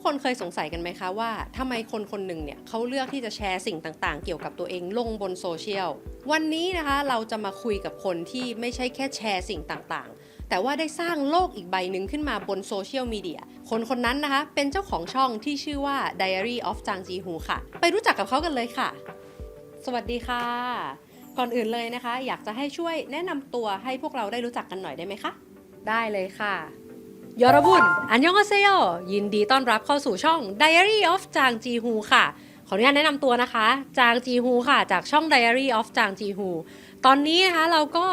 คนเคยสงสัยกันไหมคะว่าทำไมคนคนหนึ่งเนี่ยเขาเลือกที่จะแชร์สิ่งต่างๆเกี่ยวกับตัวเองลงบนโซเชียลวันนี้นะคะเราจะมาคุยกับคนที่ไม่ใช่แค่แชร์สิ่งต่างๆแต่ว่าได้สร้างโลกอีกใบหนึ่งขึ้นมาบนโซเชียลมีเดียคนคนนั้นนะคะเป็นเจ้าของช่องที่ชื่อว่า Diary of Jang Ji-Hoo ค่ะไปรู้จักกับเขากันเลยค่ะสวัสดีค่ะก่อนอื่นเลยนะคะอยากจะให้ช่วยแนะนำตัวให้พวกเราได้รู้จักกันหน่อยได้ไหมคะได้เลยค่ะยอรบุนอันยองอาเซโยยินดีต้อนรับเข้าสู่ช่อง Diary of Jang Ji-Hoo ค่ะขออนุญาตแนะนำตัวนะคะจางจีฮูค่ะจากช่อง Diary of Jang Ji-Hoo ตอนนี้นะคะเราก็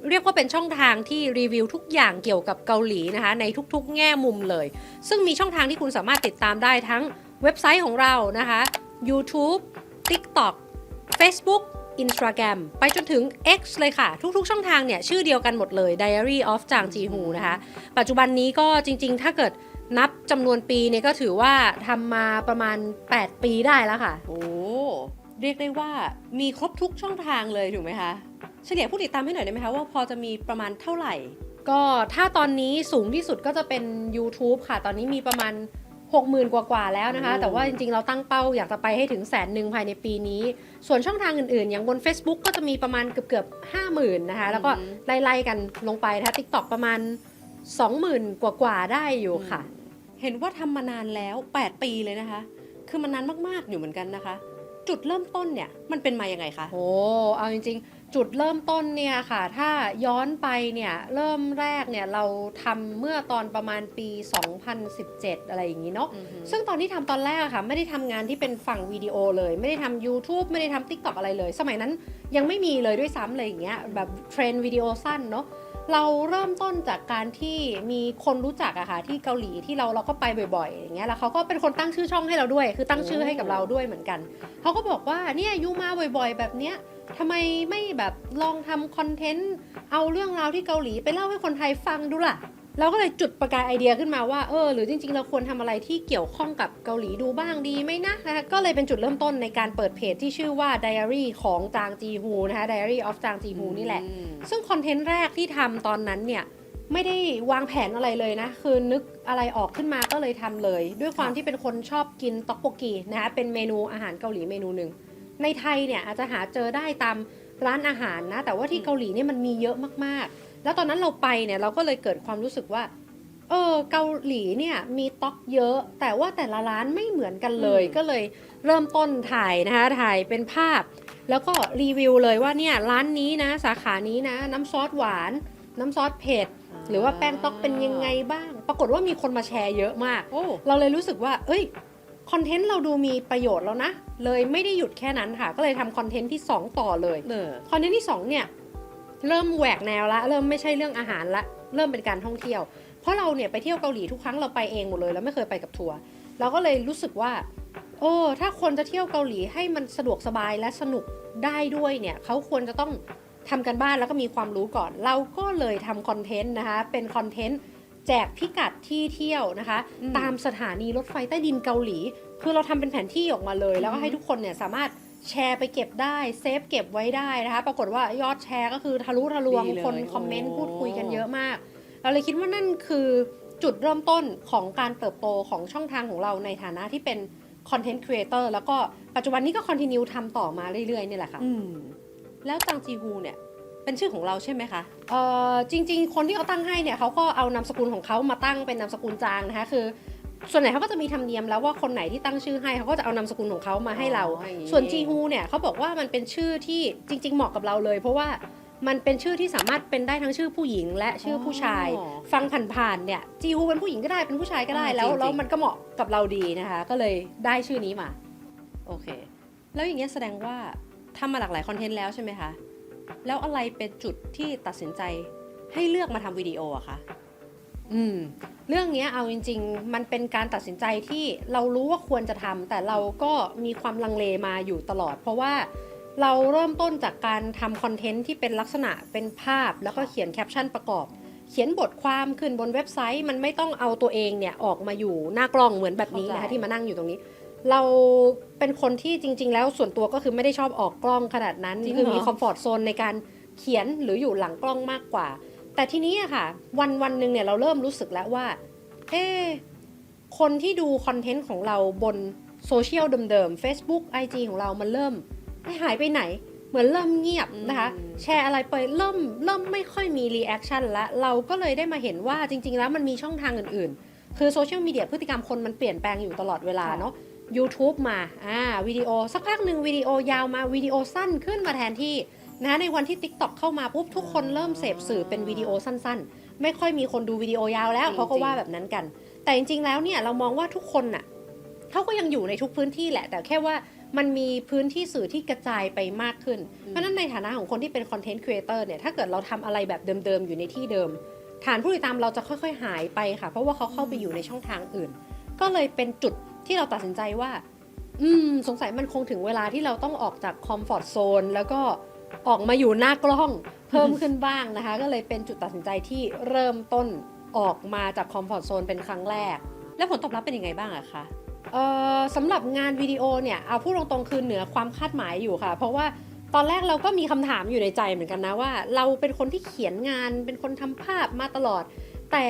เรียกว่าเป็นช่องทางที่รีวิวทุกอย่างเกี่ยวกับเกาหลีนะคะในทุกๆแง่มุมเลยซึ่งมีช่องทางที่คุณสามารถติดตามได้ทั้งเว็บไซต์ของเรานะคะ YouTube TikTok Facebook Instagram ไปจนถึง X เลยค่ะทุกๆช่องทางเนี่ยชื่อเดียวกันหมดเลย Diary of Jang Ji-Hoo นะคะปัจจุบันนี้ก็จริงๆถ้าเกิดนับจำนวนปีเนี่ยก็ถือว่าทำมาประมาณ8 ปีได้แล้วค่ะโอ้เรียกได้ว่ามีครบทุกช่องทางเลยถูกไหมคะเฉลี่ยผู้ติดตามให้หน่อยได้ไหมคะว่าพอจะมีประมาณเท่าไหร่ก็ถ้าตอนนี้สูงที่สุดก็จะเป็น YouTube ค่ะตอนนี้มีประมาณ60,000 กว่าแล้วนะคะแต่ว่าจริงๆเราตั้งเป้าอยากจะไปให้ถึง100,000ภายในปีนี้ส่วนช่องทางอื่นๆอย่างบน Facebook ก็จะมีประมาณเกือบ50,000นะคะแล้วก็ไล่ๆกันลงไปนะคะ TikTok ประมาณ20,000 กว่าได้อยู่ค่ะเห็นว่าทำมานานแล้ว8 ปีเลยนะคะคือมันนานมากๆอยู่เหมือนกันนะคะจุดเริ่มต้นเนี่ยมันเป็นมายังไงคะโอ้เอาจริงๆจุดเริ่มต้นเนี่ยค่ะถ้าย้อนไปเนี่ยเริ่มแรกเนี่ยเราทำเมื่อตอนประมาณปี2017อะไรอย่างนี้เนาะซึ่งตอนที่ทำตอนแรกค่ะไม่ได้ทำงานที่เป็นฝั่งวิดีโอเลยไม่ได้ทำ YouTube ไม่ได้ทำ TikTok อะไรเลยสมัยนั้นยังไม่มีเลยด้วยซ้ำเลยอย่างเงี้ยแบบเทรนด์วิดีโอสั้นเนาะเราเริ่มต้นจากการที่มีคนรู้จักอะค่ะที่เกาหลีที่เราก็ไปบ่อยๆอย่างเงี้ยแล้วเขาก็เป็นคนตั้งชื่อช่องให้เราด้วยคือตั้งชื่อให้กับเราด้วยเหมือนกันเขาก็บอกว่าเนี่ยยูมาบ่อยๆแบบเนี้ยทำไมไม่แบบลองทำคอนเทนต์เอาเรื่องราวที่เกาหลีไปเล่าให้คนไทยฟังดูล่ะเราก็เลยจุดประกายไอเดียขึ้นมาว่าหรือจริงๆเราควรทำอะไรที่เกี่ยวข้องกับเกาหลีดูบ้างดีไหมนะคะก็เลยเป็นจุดเริ่มต้นในการเปิดเพจที่ชื่อว่า Diary ของจางจีฮูนะคะ Diary of Jang Ji-Hoo นี่แหละซึ่งคอนเทนต์แรกที่ทำตอนนั้นเนี่ยไม่ได้วางแผนอะไรเลยนะคือนึกอะไรออกขึ้นมาก็เลยทำเลยด้วยความที่เป็นคนชอบกินต๊อกโบกีนะคะเป็นเมนูอาหารเกาหลีเมนูหนึ่งในไทยเนี่ยอาจจะหาเจอได้ตามร้านอาหารนะแต่ว่าที่เกาหลีเนี่ยมันมีเยอะมากๆแล้วตอนนั้นเราไปเนี่ยเราก็เลยเกิดความรู้สึกว่าเกาหลีเนี่ยมีต๊อกเยอะแต่ว่าแต่ละร้านไม่เหมือนกันเลยก็เลยเริ่มต้นถ่ายนะคะถ่ายเป็นภาพแล้วก็รีวิวเลยว่าเนี่ยร้านนี้นะสาขานี้นะน้ำซอสหวานน้ำซอสเผ็ดหรือว่าแป้งต๊อกเป็นยังไงบ้างปรากฏว่ามีคนมาแชร์เยอะมากเราเลยรู้สึกว่าคอนเทนต์เราดูมีประโยชน์แล้วนะเลยไม่ได้หยุดแค่นั้นค่ะก็เลยทำคอนเทนต์ที่2ต่อเลยคอนเทนต์ที่2เนี่ยเริ่มแหวกแนวละเริ่มไม่ใช่เรื่องอาหารละเริ่มเป็นการท่องเที่ยวเพราะเราเนี่ยไปเที่ยวเกาหลีทุกครั้งเราไปเองหมดเลยแล้วไม่เคยไปกับทัวร์เราก็เลยรู้สึกว่าถ้าคนจะเที่ยวเกาหลีให้มันสะดวกสบายและสนุกได้ด้วยเนี่ยเขาควรจะต้องทำกันบ้านแล้วก็มีความรู้ก่อนเราก็เลยทำคอนเทนต์นะคะเป็นคอนเทนต์แจกพิกัดที่เที่ยวนะคะตามสถานีรถไฟใต้ดินเกาหลีคือเราทำเป็นแผนที่ออกมาเลยแล้วก็ให้ทุกคนเนี่ยสามารถแชร์ไปเก็บได้เซฟเก็บไว้ได้นะคะปรากฏว่ายอดแชร์ก็คือทะลุทะลวงคนคอมเมนต์พูดคุยกันเยอะมากเราเลยคิดว่านั่นคือจุดเริ่มต้นของการเติบโตของช่องทางของเราในฐานะที่เป็นคอนเทนต์ครีเอเตอร์แล้วก็ปัจจุบันนี้ก็คอนติเนียทำต่อมาเรื่อยๆนี่แหละค่ะแล้วจางจีฮูเนี่ยเป็นชื่อของเราใช่ไหมคะจริงๆคนที่เขาตั้งให้เนี่ยเขาก็เอานามสกุลของเขามาตั้งเป็นนามสกุลจางนะคะคือส่วนไหนเขาก็จะมีธรรมเนียมแล้วว่าคนไหนที่ตั้งชื่อให้เขาก็จะเอานามสกุลของเขามาให้เราส่วนจีฮูเนี่ยเขาบอกว่ามันเป็นชื่อที่จริงๆเหมาะกับเราเลยเพราะว่ามันเป็นชื่อที่สามารถเป็นได้ทั้งชื่อผู้หญิงและชื่อผู้ชายฟังผ่านๆเนี่ยจีฮูเป็นผู้หญิงก็ได้เป็นผู้ชายก็ได้แล้วมันก็เหมาะกับเราดีนะคะก็เลยได้ชื่อนี้มาโอเคแล้วอย่างเงี้ยแสดงว่าทำมาหลากหลายคอนเทนต์แล้วใช่ไหมคะแล้วอะไรเป็นจุดที่ตัดสินใจให้เลือกมาทำวิดีโออะคะเรื่องนี้เอาจริงๆมันเป็นการตัดสินใจที่เรารู้ว่าควรจะทำแต่เราก็มีความลังเลมาอยู่ตลอดเพราะว่าเราเริ่มต้นจากการทำคอนเทนต์ที่เป็นลักษณะเป็นภาพแล้วก็เขียนแคปชั่นประกอบเขียนบทความขึ้นบนเว็บไซต์มันไม่ต้องเอาตัวเองเนี่ยออกมาอยู่หน้ากล้องเหมือนแบบนี้นะคะที่มานั่งอยู่ตรงนี้เราเป็นคนที่จริงๆแล้วส่วนตัวก็คือไม่ได้ชอบออกกล้องขนาดนั้นคือมีคอมฟอร์ตโซนในการเขียนหรืออยู่หลังกล้องมากกว่าแต่ทีนี้อะค่ะวันหนึ่งเนี่ยเราเริ่มรู้สึกแล้วว่า คนที่ดูคอนเทนต์ของเราบนโซเชียลเดิมๆ Facebook IG ของเรามันเริ่มหายไปไหนเหมือนเริ่มเงียบนะคะแชร์อะไรไปเริ่มไม่ค่อยมีรีแอคชั่นละเราก็เลยได้มาเห็นว่าจริงๆแล้วมันมีช่องทางอื่นๆคือโซเชียลมีเดียพฤติกรรมคนมันเปลี่ยนแปลงอยู่ตลอดเวลาเนาะ YouTube มาวิดีโอสักพักหนึ่งวิดีโอยาวมาวิดีโอสั้นขึ้นมาแทนที่นะในวันที่ TikTok เข้ามาปุ๊บทุกคนเริ่มเสพสื่อเป็นวิดีโอสั้นๆไม่ค่อยมีคนดูวิดีโอยาวแล้วเขาก็ว่าแบบนั้นกันแต่จริงๆแล้วเนี่ยเรามองว่าทุกคนน่ะเขาก็ยังอยู่ในทุกพื้นที่แหละแต่แค่ว่ามันมีพื้นที่สื่อที่กระจายไปมากขึ้นเพราะฉะนั้นในฐานะของคนที่เป็นคอนเทนต์ครีเอเตอร์เนี่ยถ้าเกิดเราทำอะไรแบบเดิมๆอยู่ในที่เดิมฐานผู้ติดตามเราจะค่อยๆหายไปค่ะเพราะว่าเขาเข้าไปอยู่ในช่องทางอื่นก็เลยเป็นจุดที่เราตัดสินใจว่าสงสัยมันคงถึงเวลาที่เราต้องออกจากคอมฟอร์ตโซนแล้วก็ออกมาอยู่หน้ากล้องเพิ่มขึ้นบ้างนะคะก็เลยเป็นจุดตัดสินใจที่เริ่มต้นออกมาจากคอมฟอร์ตโซนเป็นครั้งแรกแล้วผลตอบรับเป็นยังไงบ้างอะคะสำหรับงานวิดีโอเนี่ยเอาพูดตรงๆคือเหนือความคาดหมายอยู่ค่ะเพราะว่าตอนแรกเราก็มีคำถามอยู่ในใจเหมือนกันนะว่าเราเป็นคนที่เขียนงานเป็นคนทำภาพมาตลอดแต่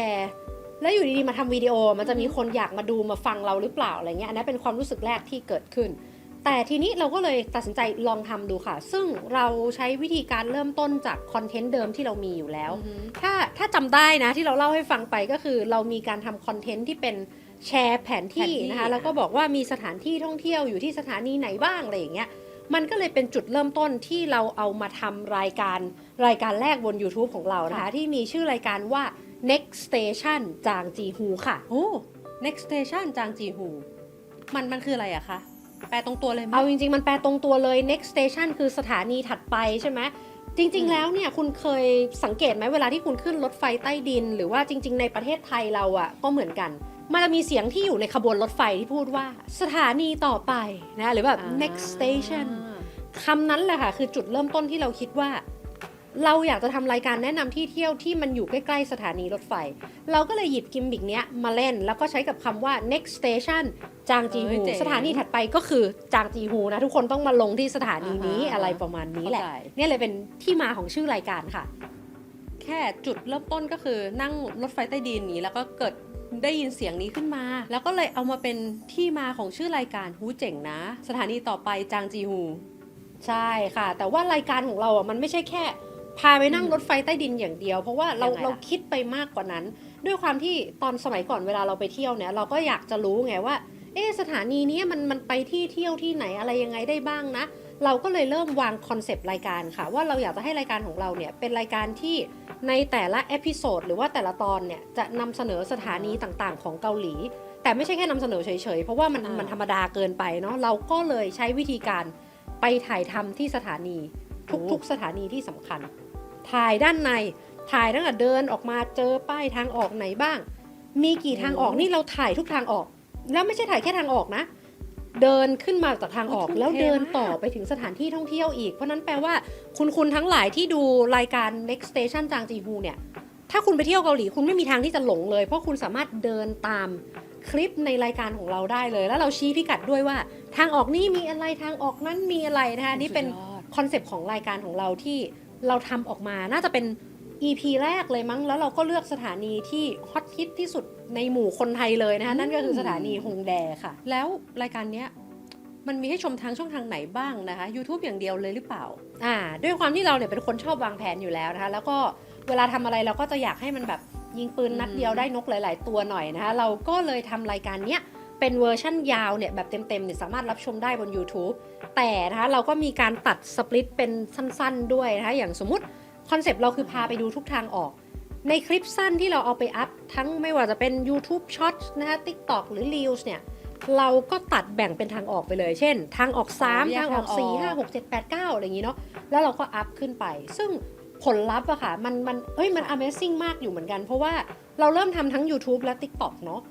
แล้วอยู่ดีๆมาทำวิดีโอมันจะมีคนอยากมาดูมาฟังเราหรือเปล่าอะไรเงี้ยอันนั้นเป็นความรู้สึกแรกที่เกิดขึ้นแต่ทีนี้เราก็เลยตัดสินใจลองทำดูค่ะซึ่งเราใช้วิธีการเริ่มต้นจากคอนเทนต์เดิมที่เรามีอยู่แล้วถ้าจำได้นะที่เราเล่าให้ฟังไปก็คือเรามีการทำคอนเทนต์ที่เป็นแชร์แผนที่นะคะแล้วก็บอกว่ามีสถานที่ท่องเที่ยวอยู่ที่สถานีไหนบ้างอะไรอย่างเงี้ยมันก็เลยเป็นจุดเริ่มต้นที่เราเอามาทำรายการแรกบน YouTube ของเรานะคะที่มีชื่อรายการว่า Next Station จางจีฮูค่ะโอ้ Next Station จางจีฮูมันคืออะไรอะคะแปลตรงตัวเลยไหมเอาจริงๆมันแปลตรงตัวเลย Next Station คือสถานีถัดไปใช่ไหมจริงๆแล้วเนี่ยคุณเคยสังเกตไหมเวลาที่คุณขึ้นรถไฟใต้ดินหรือว่าจริงๆในประเทศไทยเราอะก็เหมือนกันมันจะมีเสียงที่อยู่ในขบวนรถไฟที่พูดว่าสถานีต่อไปนะหรือแบบ next station คำนั้นแหละค่ะคือจุดเริ่มต้นที่เราคิดว่าเราอยากจะทำรายการแนะนำที่เที่ยวที่มันอยู่ใกล้ๆสถานีรถไฟเราก็เลยหยิบกิมมิกเนี้ยมาเล่นแล้วก็ใช้กับคำว่า next station จางจีฮูสถานีถัดไปก็คือจางจีฮูนะทุกคนต้องมาลงที่สถานีนี้อะไรประมาณนี้แหละเนี่ยเลยเป็นที่มาของชื่อรายการค่ะแค่จุดเริ่มต้นก็คือนั่งรถไฟใต้ดินนี้แล้วก็เกิดได้ยินเสียงนี้ขึ้นมาแล้วก็เลยเอามาเป็นที่มาของชื่อรายการฮูเจ๋งนะสถานีต่อไปจางจีฮูใช่ค่ะแต่ว่ารายการของเราอ่ะมันไม่ใช่แค่พาไปนั่งรถไฟใต้ดินอย่างเดียวเพราะว่าเราคิดไปมากกว่านั้นด้วยความที่ตอนสมัยก่อนเวลาเราไปเที่ยวเนี่ยเราก็อยากจะรู้ไงว่าสถานีนี้มันไปที่เที่ยวที่ไหนอะไรยังไงได้บ้างนะเราก็เลยเริ่มวางคอนเซปต์รายการค่ะว่าเราอยากจะให้รายการของเราเนี่ยเป็นรายการที่ในแต่ละเอพิโซดหรือว่าแต่ละตอนเนี่ยจะนำเสนอสถานีต่างๆของเกาหลีแต่ไม่ใช่แค่นำเสนอเฉยๆเพราะว่ามันธรรมดาเกินไปเนาะเราก็เลยใช้วิธีการไปถ่ายทำที่สถานีทุกๆสถานีที่สำคัญถ่ายด้านในถ่ายตั้งแต่เดินออกมาเจอป้ายทางออกไหนบ้างมีกี่ทางออกนี่เราถ่ายทุกทางออกแล้วไม่ใช่ถ่ายแค่ทางออกนะเดินขึ้นมาจากทางออกแล้วเดินต่อไปถึงสถานที่ท่องเที่ยวอีกเพราะนั้นแปลว่าคุณทั้งหลายที่ดูรายการ Next Station จางจีฮูเนี่ยถ้าคุณไปเที่ยวเกาหลีคุณไม่มีทางที่จะหลงเลยเพราะคุณสามารถเดินตามคลิปในรายการของเราได้เลยแล้วเราชี้พิกัดด้วยว่าทางออกนี้มีอะไรทางออกนั้นมีอะไรนะคะนี่เป็นคอนเซปต์ของรายการของเราที่เราทำออกมาน่าจะเป็น EP แรกเลยมั้งแล้วเราก็เลือกสถานีที่ฮอตฮิตที่สุดในหมู่คนไทยเลยนะคะนั่นก็คือสถานีฮงแดค่ะแล้วรายการเนี้ยมันมีให้ชมทางช่องทางไหนบ้างนะคะ YouTube อย่างเดียวเลยหรือเปล่าด้วยความที่เราเนี่ยเป็นคนชอบวางแผนอยู่แล้วนะคะแล้วก็เวลาทำอะไรเราก็จะอยากให้มันแบบยิงปืนนัดเดียวได้นกหลายๆตัวหน่อยนะคะเราก็เลยทำรายการเนี้ยเป็นเวอร์ชั่นยาวเนี่ยแบบเต็มๆเนี่ยสามารถรับชมได้บน YouTube แต่นะคะเราก็มีการตัดสปลิตเป็นสั้นๆด้วยนะคะอย่างสมมุติคอนเซปต์เราคือพาไปดูทุกทางออกในคลิปสั้นที่เราเอาไปอัพทั้งไม่ว่าจะเป็น YouTube Shorts นะคะ TikTok หรือ Reels เนี่ยเราก็ตัดแบ่งเป็นทางออกไปเลยเช่นทางออก3ทางออก4 5 6 7 8 9อะไรอย่างนี้เนาะแล้วเราก็อัพขึ้นไปซึ่งผลลัพธ์อะค่ะมัน Amazing มากอยู่เหมือนกันเพราะว่าเราเริ่มทำทั้ง YouTube และ TikTok เนาะ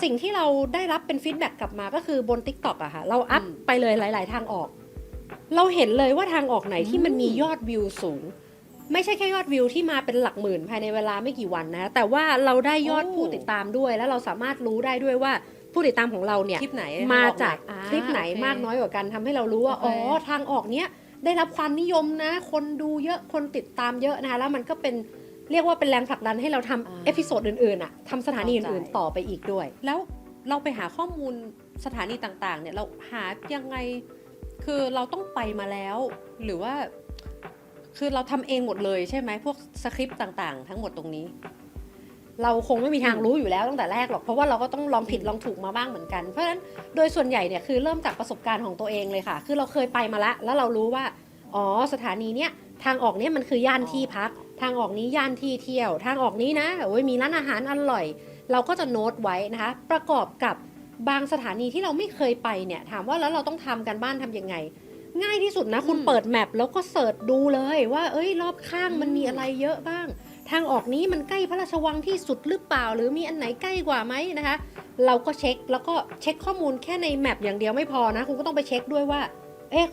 สิ่งที่เราได้รับเป็นฟีดแบ็กกลับมาก็คือบน TikTok อะค่ะเราอัพไปเลยหลายๆทางออกเราเห็นเลยว่าทางออกไหนที่มันมียอดวิวสูงไม่ใช่แค่ยอดวิวที่มาเป็นหลักหมื่นภายในเวลาไม่กี่วันนะแต่ว่าเราได้ยอดผู้ติดตามด้วยแล้วเราสามารถรู้ได้ด้วยว่าผู้ติดตามของเราเนี่ยมาจากคลิปไหนมากน้อยกว่ากันทำให้เรารู้ว่าทางออกเนี้ยได้รับความนิยมนะคนดูเยอะคนติดตามเยอะนะคะแล้วมันก็เป็นเรียกว่าเป็นแรงผลักดันให้เราทำเอพิโซดอื่นๆอะทำสถานีอื่นๆต่อไปอีกด้วยแล้ว เราไปหาข้อมูลสถานีต่างๆเนี่ยเราหายังไงคือเราต้องไปมาแล้วหรือว่าคือเราทำเองหมดเลยใช่ไหมพวกสคริปต์ต่างๆทั้งหมดตรงนี้เราคงไม่มีทางรู้อยู่แล้วตั้งแต่แรกหรอกเพราะว่าเราก็ต้องลองผิดลองถูกมาบ้างเหมือนกันเพราะฉะนั้นโดยส่วนใหญ่เนี่ยคือเริ่มจากประสบการณ์ของตัวเองเลยค่ะคือเราเคยไปมาแล้วเรารู้ว่าอ๋อสถานีเนี้ยทางออกเนี้ยมันคือย่านที่พักทางออกนี้ย่านที่เที่ยวทางออกนี้นะโอ้ยมีร้านอาหารอร่อยเราก็จะโน้ตไว้นะคะประกอบกับบางสถานีที่เราไม่เคยไปเนี่ยถามว่าแล้วเราต้องทำกันบ้านทำยังไงง่ายที่สุดนะคุณเปิดแมปแล้วก็เสิร์ชดูเลยว่าเอ้ยรอบข้างมันมีอะไรเยอะบ้างทางออกนี้มันใกล้พระราชวังที่สุดหรือเปล่าหรือมีอันไหนใกล้กว่าไหมนะคะเราก็เช็คแล้วก็เช็คข้อมูลแค่ในแมปอย่างเดียวไม่พอนะคุณก็ต้องไปเช็คด้วยว่า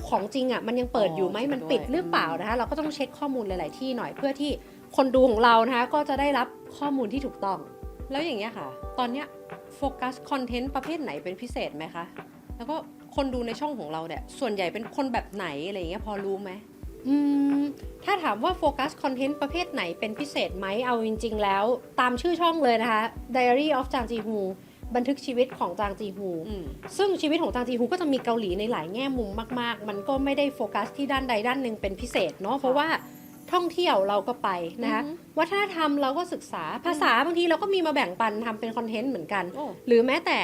ของจริงอ่ะมันยังเปิดอยู่ไหมมันปิดหรือเปล่านะคะเราก็ต้องเช็คข้อมูลหลายๆที่หน่อยเพื่อที่คนดูของเรานะคะก็จะได้รับข้อมูลที่ถูกต้องแล้วอย่างเงี้ยค่ะตอนเนี้ยโฟกัสคอนเทนต์ประเภทไหนเป็นพิเศษไหมคะแล้วก็คนดูในช่องของเราเนี่ยส่วนใหญ่เป็นคนแบบไหนอะไรอย่างเงี้ยพอรู้ไหมถ้าถามว่าโฟกัสคอนเทนต์ประเภทไหนเป็นพิเศษไหมเอาจริงๆแล้วตามชื่อช่องเลยนะคะ Diary of จางจีฮูบันทึกชีวิตของจางจีฮูซึ่งชีวิตของจางจีฮูก็จะมีเกาหลีในหลายแง่มุมมากๆมันก็ไม่ได้โฟกัสที่ด้านใดด้านหนึ่งเป็นพิเศษเนาะเพราะว่าท่องเที่ยวเราก็ไปนะคะวัฒนธรรมเราก็ศึกษาภาษาบางทีเราก็มีมาแบ่งปันทำเป็นคอนเทนต์เหมือนกันหรือแม้แต่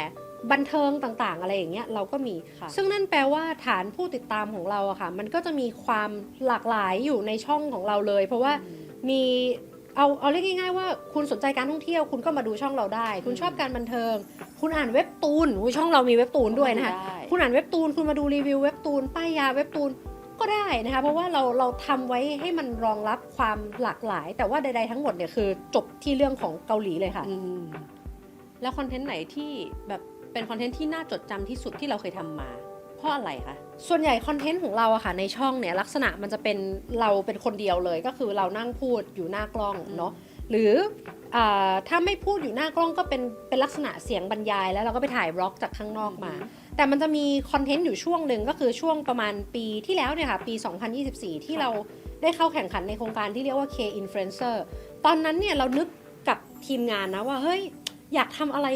บันเทิงต่างๆอะไรอย่างเงี้ยเราก็มีซึ่งนั่นแปลว่าฐานผู้ติดตามของเราอะค่ะมันก็จะมีความหลากหลายอยู่ในช่องของเราเลยเพราะว่ามีเอาเรียกง่ายๆว่าคุณสนใจการท่องเที่ยวคุณก็มาดูช่องเราได้คุณชอบการบันเทิงคุณอ่านเว็บตูนช่องเรามีเว็บตูนด้วยนะคะคุณอ่านเว็บตูนคุณมาดูรีวิวเว็บตูนป้ายยาเว็บตูนก็ได้นะคะเพราะว่าเราทำไว้ให้มันรองรับความหลากหลายแต่ว่าใดๆทั้งหมดเนี่ยคือจบที่เรื่องของเกาหลีเลยค่ะแล้วคอนเทนต์ไหนที่แบบเป็นคอนเทนต์ที่น่าจดจำที่สุดที่เราเคยทำมาเพราะอะไรคะส่วนใหญ่คอนเทนต์ของเราอะค่ะในช่องเนี่ยลักษณะมันจะเป็นเราเป็นคนเดียวเลยก็คือเรานั่งพูดอยู่หน้ากล้องเนาะหรือถ้าไม่พูดอยู่หน้ากล้องก็เป็นลักษณะเสียงบรรยายแล้วเราก็ไปถ่ายบล็อกจากข้างนอกมาแต่มันจะมีคอนเทนต์อยู่ช่วงหนึ่งก็คือช่วงประมาณปีที่แล้วเนี่ยค่ะปี 2024 ที่เราได้เข้าแข่งขันในโครงการที่เรียกว่า K Influencer ตอนนั้นเนี่ยเรานึกกับทีมงานนะว่าเฮ้ยอยากทำอะไร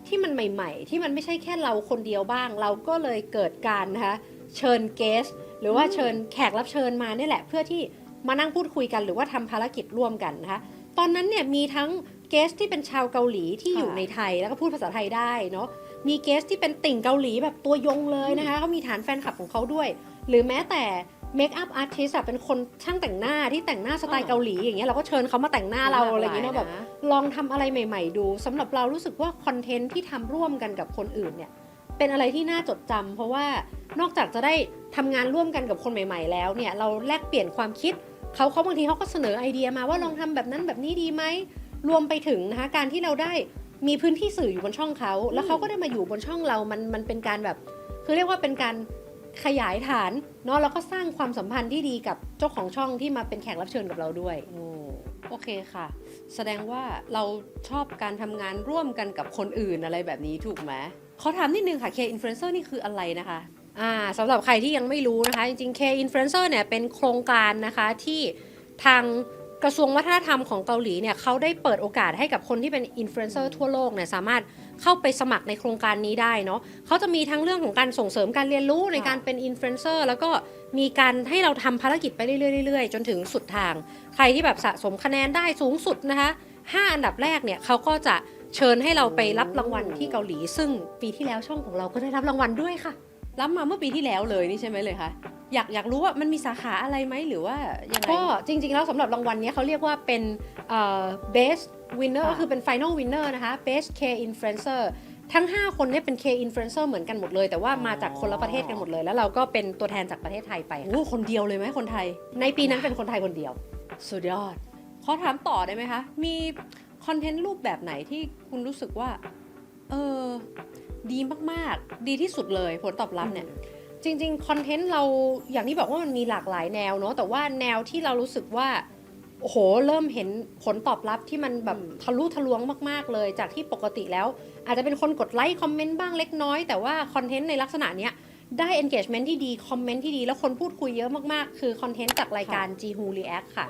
ที่มันใหม่ๆที่มันไม่ใช่แค่เราคนเดียวบ้างเราก็เลยเกิดการนะคะเชิญเกสหรือว่าเชิญแขกรับเชิญมาเนี่ยแหละเพื่อที่มานั่งพูดคุยกันหรือว่าทำภารกิจร่วมกันนะคะตอนนั้นเนี่ยมีทั้งเกสที่เป็นชาวเกาหลีที่อยู่ในไทยแล้วก็พูดภาษาไทยได้เนาะมีเกสที่เป็นติ่งเกาหลีแบบตัวยงเลยนะคะเขามีฐานแฟนคลับของเขาด้วยหรือแม้แต่เมคอัพอาร์ติสต์เป็นคนช่างแต่งหน้าที่แต่งหน้าสไตล์เกาหลีอย่างเงี้ยเราก็เชิญเขามาแต่งหน้าเราอะไรอย่างเงี้ยเนาะแบบลองทำอะไรใหม่ๆดูสำหรับเรารู้สึกว่าคอนเทนต์ที่ทำร่วมกันกับคนอื่นเนี่ยเป็นอะไรที่น่าจดจำเพราะว่านอกจากจะได้ทำงานร่วมกันกับคนใหม่ๆแล้วเนี่ยเราแลกเปลี่ยนความคิดเขาบางทีเขาก็เสนอไอเดียมาว่าลองทำแบบนั้นแบบนี้ดีไหมรวมไปถึงนะคะการที่เราได้มีพื้นที่สื่ออยู่บนช่องเขาแล้วเขาก็ได้มาอยู่บนช่องเรามันเป็นการแบบคือเรียกว่าเป็นการขยายฐานเนาะแล้วก็สร้างความสัมพันธ์ที่ดีกับเจ้าของช่องที่มาเป็นแขกรับเชิญกับเราด้วยโอเคค่ะแสดงว่าเราชอบการทำงานร่วมกันกับคนอื่นอะไรแบบนี้ถูกไหมขอถามนิดนึงค่ะ K Influencer นี่คืออะไรนะคะสำหรับใครที่ยังไม่รู้นะคะจริงๆ K Influencer เนี่ยเป็นโครงการนะคะที่ทางกระทรวงวัฒนธรรมของเกาหลีเนี่ยเขาได้เปิดโอกาสให้กับคนที่เป็นอินฟลูเอนเซอร์ทั่วโลกเนี่ยสามารถเข้าไปสมัครในโครงการนี้ได้เนาะเขาจะมีทั้งเรื่องของการส่งเสริมการเรียนรู้ในการเป็นอินฟลูเอนเซอร์แล้วก็มีการให้เราทำภารกิจไปเรื่อยๆจนถึงสุดทางใครที่แบบสะสมคะแนนได้สูงสุดนะคะ5 อันดับแรกเนี่ยเขาก็จะเชิญให้เราไปรับรางวัลที่เกาหลีซึ่งปีที่แล้วช่องของเราก็ได้รับรางวัลด้วยค่ะรับมาเมื่อปีที่แล้วเลยนี่ใช่ไหมเลยคะอยากรู้ว่ามันมีสาขาอะไรไหมหรือว่ายังไงก็จริงๆแล้วสำหรับรางวัลนี้เขาเรียกว่าเป็นbest winner ก็คือเป็น final winner นะคะ best K influencer ทั้ง5คนเนี่ยเป็น K influencer เหมือนกันหมดเลยแต่ว่ามาจากคนละประเทศกันหมดเลยแล้วเราก็เป็นตัวแทนจากประเทศไทยไปคนเดียวเลยไหมคนไทยในปีนั้นเป็นคนไทยคนเดียวสุดยอดขอถามต่อได้ไหมคะมีคอนเทนต์รูปแบบไหนที่คุณรู้สึกว่าดีมากๆดีที่สุดเลยผลตอบรับเนี่ยจริงๆคอนเทนต์เราอย่างที่บอกว่ามันมีหลากหลายแนวเนาะแต่ว่าแนวที่เรารู้สึกว่าโอ้โหเริ่มเห็นผลตอบรับที่มันแบบทะลุทะลวงมากๆเลยจากที่ปกติแล้วอาจจะเป็นคนกดไลค์คอมเมนต์บ้างเล็กน้อยแต่ว่าคอนเทนต์ในลักษณะเนี้ยได้ engagement ที่ดีคอมเมนต์ที่ดีแล้วคนพูดคุยเยอะมากๆคือคอนเทนต์จากรายการ Jihu React ค่ะ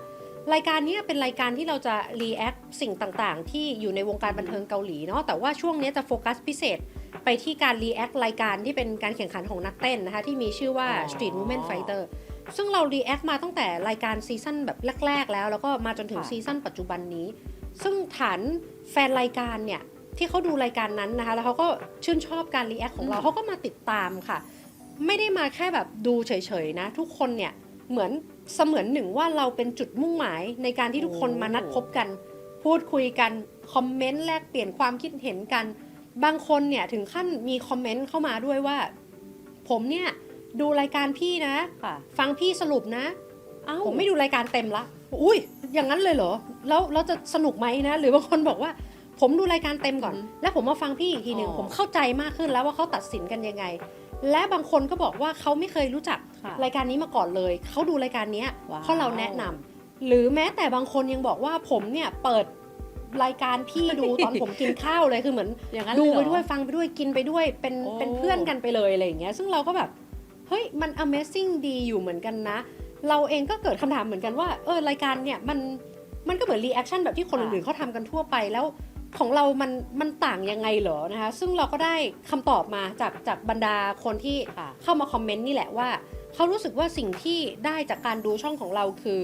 รายการนี้เป็นรายการที่เราจะรีแอคสิ่งต่างๆที่อยู่ในวงการบันเทิงเกาหลีเนาะแต่ว่าช่วงนี้จะโฟกัสพิเศษไปที่การรีแอครายการที่เป็นการแข่งขันของนักเต้นนะคะที่มีชื่อว่า Street Women Fighter ซึ่งเรารีแอคมาตั้งแต่รายการซีซั่นแบบแรกๆแล้วก็มาจนถึงซีซั่นปัจจุบันนี้ซึ่งฐานแฟนรายการเนี่ยที่เขาดูรายการนั้นนะคะแล้วเขาก็ชื่นชอบการรีแอคของเราเขาก็มาติดตามค่ะไม่ได้มาแค่แบบดูเฉยๆนะทุกคนเนี่ยเหมือนเสมือนหนึ่งว่าเราเป็นจุดมุ่งหมายในการที่ทุกคนมานัดพบกันพูดคุยกันคอมเมนต์แลกเปลี่ยนความคิดเห็นกันบางคนเนี่ยถึงขั้นมีคอมเมนต์เข้ามาด้วยว่าผมเนี่ยดูรายการพี่นะฟังพี่สรุปนะผมไม่ดูรายการเต็มละอุ้ยอย่างนั้นเลยเหรอแล้วเราจะสนุกไหมนะหรือบางคนบอกว่าผมดูรายการเต็มก่อนแล้วผมมาฟังพี่อีกทีหนึ่งผมเข้าใจมากขึ้นแล้วว่าเขาตัดสินกันยังไงและบางคนก็บอกว่าเขาไม่เคยรู้จักรายการนี้มาก่อนเลยเขาดูรายการนี้เพราะเราแนะนำหรือแม้แต่บางคนยังบอกว่าผมเนี่ยเปิดรายการพี่ดูตอนผมกินข้าวเลยคือเหมือนดูไปด้วยฟังไปด้วยกินไปด้วยเป็นเพื่อนกันไปเลยอะไรอย่างเงี้ยซึ่งเราก็แบบเฮ้ยมัน Amazing ดีอยู่เหมือนกันนะเราเองก็เกิดคำถามเหมือนกันว่ารายการเนี่ยมันก็เหมือนรีแอคชั่นแบบที่คนอื่นๆเขาทำกันทั่วไปแล้วของเรามันต่างยังไงเหรอนะคะซึ่งเราก็ได้คำตอบมาจากบรรดาคนที่เข้ามาคอมเมนต์นี่แหละว่าเขารู้สึกว่าสิ่งที่ได้จากการดูช่องของเราคือ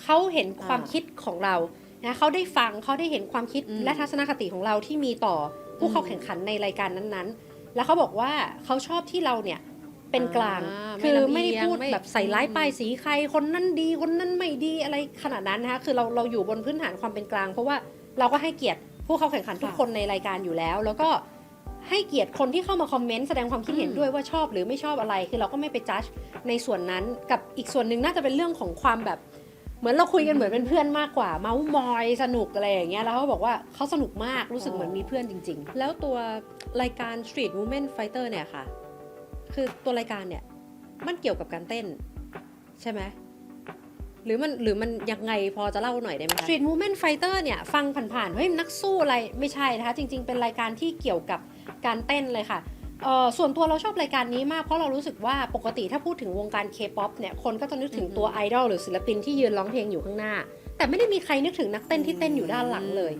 เขาเห็นความคิดของเรานะเขาได้ฟังเขาได้เห็นความคิดและทัศนคติของเราที่มีต่อผู้เข้าแข่งขันในรายการนั้นๆแล้วเขาบอกว่าเขาชอบที่เราเนี่ยเป็นกลางคือไม่ได้พูดแบบใส่ร้ายป้ายสีใครคนนั้นดีคนนั้นไม่ดีอะไรขนาดนั้นนะคะคือเราอยู่บนพื้นฐานความเป็นกลางเพราะว่าเราก็ให้เกียรติผู้เข้าแข่งขันทุกคนในรายการอยู่แล้วแล้วก็ให้เกียรติคนที่เข้ามาคอมเมนต์แสดงความคิดเห็นด้วยว่าชอบหรือไม่ชอบอะไรคือเราก็ไม่ไปจัดในส่วนนั้นกับอีกส่วนหนึ่งน่าจะเป็นเรื่องของความแบบเหมือนเราคุยกันเหมือนเป็นเพื่อนมากกว่าเมาส์มอยสนุกอะไรอย่างเงี้ยแล้วเขาบอกว่าเขาสนุกมากรู้สึกเหมือนมีเพื่อนจริงๆแล้วตัวรายการ Street Women Fighter เนี่ยค่ะคือตัวรายการเนี่ยมันเกี่ยวกับการเต้นใช่ไหมหรือมันยังไงพอจะเล่าหน่อยได้ไหมคะ Street Women Fighter เนี่ยฟังผ่านๆเฮ้ยนักสู้อะไรไม่ใช่นะคะจริงๆเป็นรายการที่เกี่ยวกับการเต้นเลยค่ะส่วนตัวเราชอบรายการนี้มากเพราะเรารู้สึกว่าปกติถ้าพูดถึงวงการ K-POP เนี่ยคนก็จะนึกถึงตัวไอดอลหรือศิลปินที่ยืนร้องเพลงอยู่ข้างหน้าแต่ไม่ได้มีใครนึกถึงนักเต้นที่เต้นอยู่ด้านหลังเลย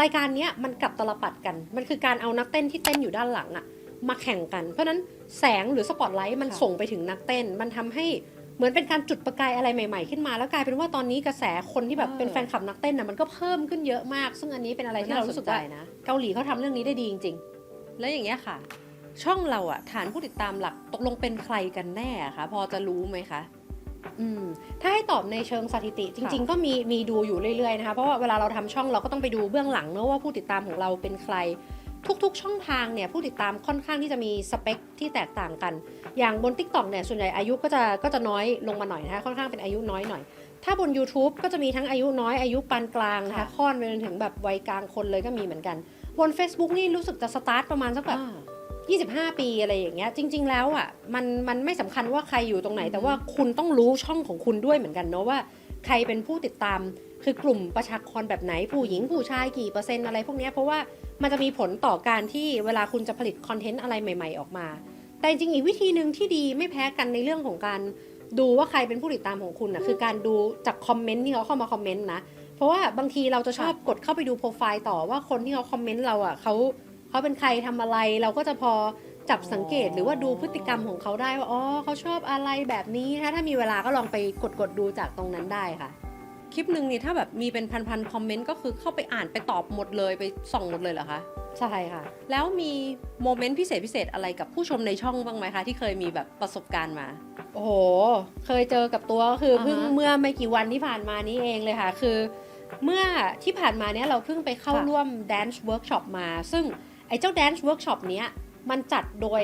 รายการนี้มันกลับตลปัดกันมันคือการเอานักเต้นที่เต้นอยู่ด้านหลังอะมาแข่งกันเพราะนั้นแสงหรือสปอตไลท์มันส่งไปถึงนักเต้นมันทำให้เหมือนเป็นการจุดประกายอะไรใหม่ๆขึ้นมาแล้วกลายเป็นว่าตอนนี้กระแสคนที่แบบเป็นแฟนคลับนักเต้นนะมันก็เพิ่มขึ้นเยอะมากซึ่งอันนี้เป็นอะไรที่เรารู้สึกว่าเกาหลีเขาทำเรื่องนี้ได้ดีจริงๆแล้วอย่างเงี้ยค่ะช่องเราอะฐานผู้ติดตามหลักตกลงเป็นใครกันแน่คะพอจะรู้ไหมคะถ้าให้ตอบในเชิงสถิติจริงๆก็มีดูอยู่เรื่อยๆนะคะเพราะว่าเวลาเราทำช่องเราก็ต้องไปดูเบื้องหลังเนอะว่าผู้ติดตามของเราเป็นใครทุกๆช่องทางเนี่ยผู้ติดตามค่อนข้างที่จะมีสเปคที่แตกต่างกันอย่างบน TikTok เนี่ยส่วนใหญ่อายุก็จะน้อยลงมาหน่อยนะคะค่อนข้างเป็นอายุน้อยหน่อยถ้าบน YouTube ก็จะมีทั้งอายุน้อยอายุปานกลางนะคะค่อนไปจนถึงแบบวัยกลางคนเลยก็มีเหมือนกันบน Facebook นี่รู้สึกจะสตาร์ทประมาณสักแบบ25 ปีอะไรอย่างเงี้ยจริงๆแล้วอ่ะมันไม่สำคัญว่าใครอยู่ตรงไหนแต่ว่าคุณต้องรู้ช่องของคุณด้วยเหมือนกันเนาะว่าใครเป็นผู้ติดตามคือกลุ่มประชากรแบบไหนผู้หญิงผู้ชายกี่เปอร์เซ็นต์อะไรพวกนี้เพราะว่ามันจะมีผลต่อการที่เวลาคุณจะผลิตคอนเทนต์อะไรใหม่ๆออกมาแต่จริงๆอีกวิธีหนึ่งที่ดีไม่แพ้กันในเรื่องของการดูว่าใครเป็นผู้ติดตามของคุณนะคือการดูจากคอมเมนต์ที่เขาเข้ามาคอมเมนต์นะเพราะว่าบางทีเราจะชอบกดเข้าไปดูโปรไฟล์ต่อว่าคนที่เขาคอมเมนต์เราอ่ะเขาเป็นใครทำอะไรเราก็จะพอจับสังเกตหรือว่าดูพฤติกรรมของเขาได้ว่าอ๋อเขาชอบอะไรแบบนี้ถ้ามีเวลาก็ลองไปกดดูจากตรงนั้นได้ค่ะคลิปนึงนี่ถ้าแบบมีเป็นพันคอมเมนต์ก็คือเข้าไปอ่านไปตอบหมดเลยไปส่องหมดเลยเหรอคะใช่ค่ะแล้วมีโมเมนต์พิเศษอะไรกับผู้ชมในช่องบ้างไหมคะที่เคยมีแบบประสบการณ์มาโอ้โหเคยเจอกับตัวก็คือเพิ่งเมื่อไม่กี่วันที่ผ่านมานี้เองเลยค่ะคือเมื่อที่ผ่านมาเนี้ยเราเพิ่งไปเข้าร่วม Dance Workshop มาซึ่งไอ้เจ้า Dance Workshop เนี้ยมันจัดโดย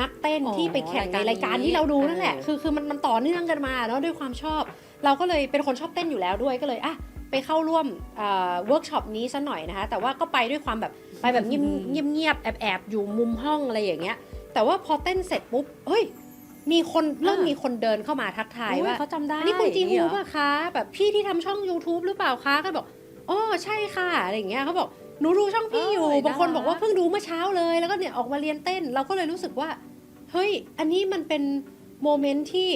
นักเต้นที่ไปแข่งในรายการที่เราดูนั่นแหละคือมันต่อเนื่องกันมาเนาะด้วยความชอบเราก็เลยเป็นคนชอบเต้นอยู่แล้วด้วยก็เลยไปเข้าร่วมเวิร์กช็อปนี้ซะหน่อยนะคะแต่ว่าก็ไปด้วยความแบบไปแบบเงียบแอบอยู่มุมห้องอะไรอย่างเงี้ยแต่ว่าพอเต้นเสร็จปุ๊บเฮ้ยเริ่มมีคนเดินเข้ามาทักทายว่าเขาจำได้นี่คุณจีฮูป่ะคะแบบพี่ที่ทำช่อง YouTube หรือเปล่าคะก็บอกอ๋อใช่ค่ะอะไรอย่างเงี้ยเขาบอกหนูดูช่องพี่อยู่บางคนบอกว่าเพิ่งดูเมื่อเช้าเลยแล้วก็เนี่ยออกมาเรียนเต้นเราก็เลยรู้สึกว่าเฮ้ยอันนี้มันเป็นโมเมนต์ที่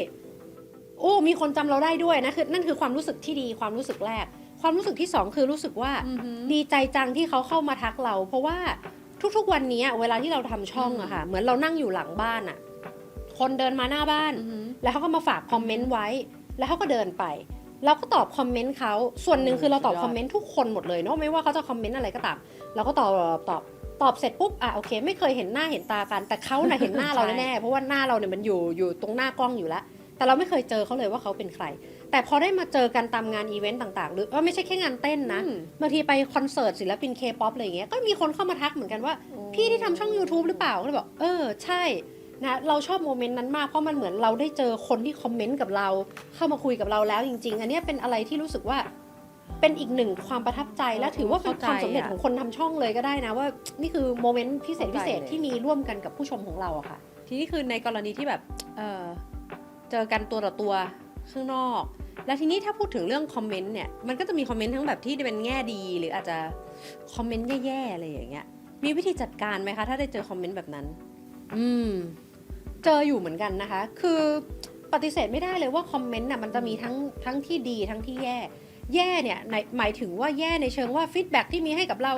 โอ้มีคนจำเราได้ด้วยนะคือนั่นคือความรู้สึกที่ดีความรู้สึกแรกความรู้สึกที่สองคือรู้สึกว่าดีใจจังที่เขาเข้ามาทักเราเพราะว่าทุกๆวันนี้เวลาที่เราทำช่องอะค่ะเหมือนเรานั่งอยู่หลังบ้านอะคนเดินมาหน้าบ้านแล้วเขาก็มาฝากคอมเมนต์ไว้แล้วเขาก็เดินไปเราก็ตอบคอมเมนต์เขาส่วนหนึ่งคือเราตอบคอมเมนต์ทุกคนหมดเลยเนาะไม่ว่าเขาจะคอมเมนต์อะไรก็ตามเราก็ตอบเสร็จปุ๊บโอเคไม่เคยเห็นหน้าเห็นตากันแต่เขาน่ะเห็นหน้าเราแน่ๆเพราะว่าหน้าเราเนี่ยมันอยู่ตรงหน้ากล้องอยู่แล้วแต่เราไม่เคยเจอเขาเลยว่าเขาเป็นใครแต่พอได้มาเจอกันตามงานอีเวนต์ต่างๆหรือไม่ใช่แค่งานเต้นนะบางทีไปคอนเสิร์ตศิลปินเคป๊อปอะไรอย่างเงี้ยก็มีคนเข้ามาทักเหมือนกันว่าพี่ที่ทำช่อง YouTube หรือเปล่าก็เลยบอกใช่นะเราชอบโมเมนต์นั้นมากเพราะมันเหมือนเราได้เจอคนที่คอมเมนต์กับเราเข้ามาคุยกับเราแล้วจริงๆอันนี้เป็นอะไรที่รู้สึกว่าเป็นอีกหนึ่งความประทับใจและถือว่าเป็นความสำเร็จของคนทำช่องเลยก็ได้นะว่านี่คือโมเมนต์พิเศษที่มีร่วมกันกับผู้ชมของเราอะค่ะทีนี้คือในกรณีที่แบบเจอกันตัวต่อตัวข้างนอกแล้วทีนี้ถ้าพูดถึงเรื่องคอมเมนต์เนี่ยมันก็จะมีคอมเมนต์ทั้งแบบที่เป็นแง่ดีหรืออาจจะคอมเมนต์แย่ๆอะไรอย่างเงี้ยมีวิธีจัดการไหมคะถ้าได้เจอคอมเมนต์แบบนั้นเจออยู่เหมือนกันนะคะคือปฏิเสธไม่ได้เลยว่าคอมเมนต์น่ะมันจะมีทั้งที่ดีทั้งที่แย่เนี่ยหมายถึงว่าแย่ในเชิงว่าฟีดแบ็กที่มีให้กับเรา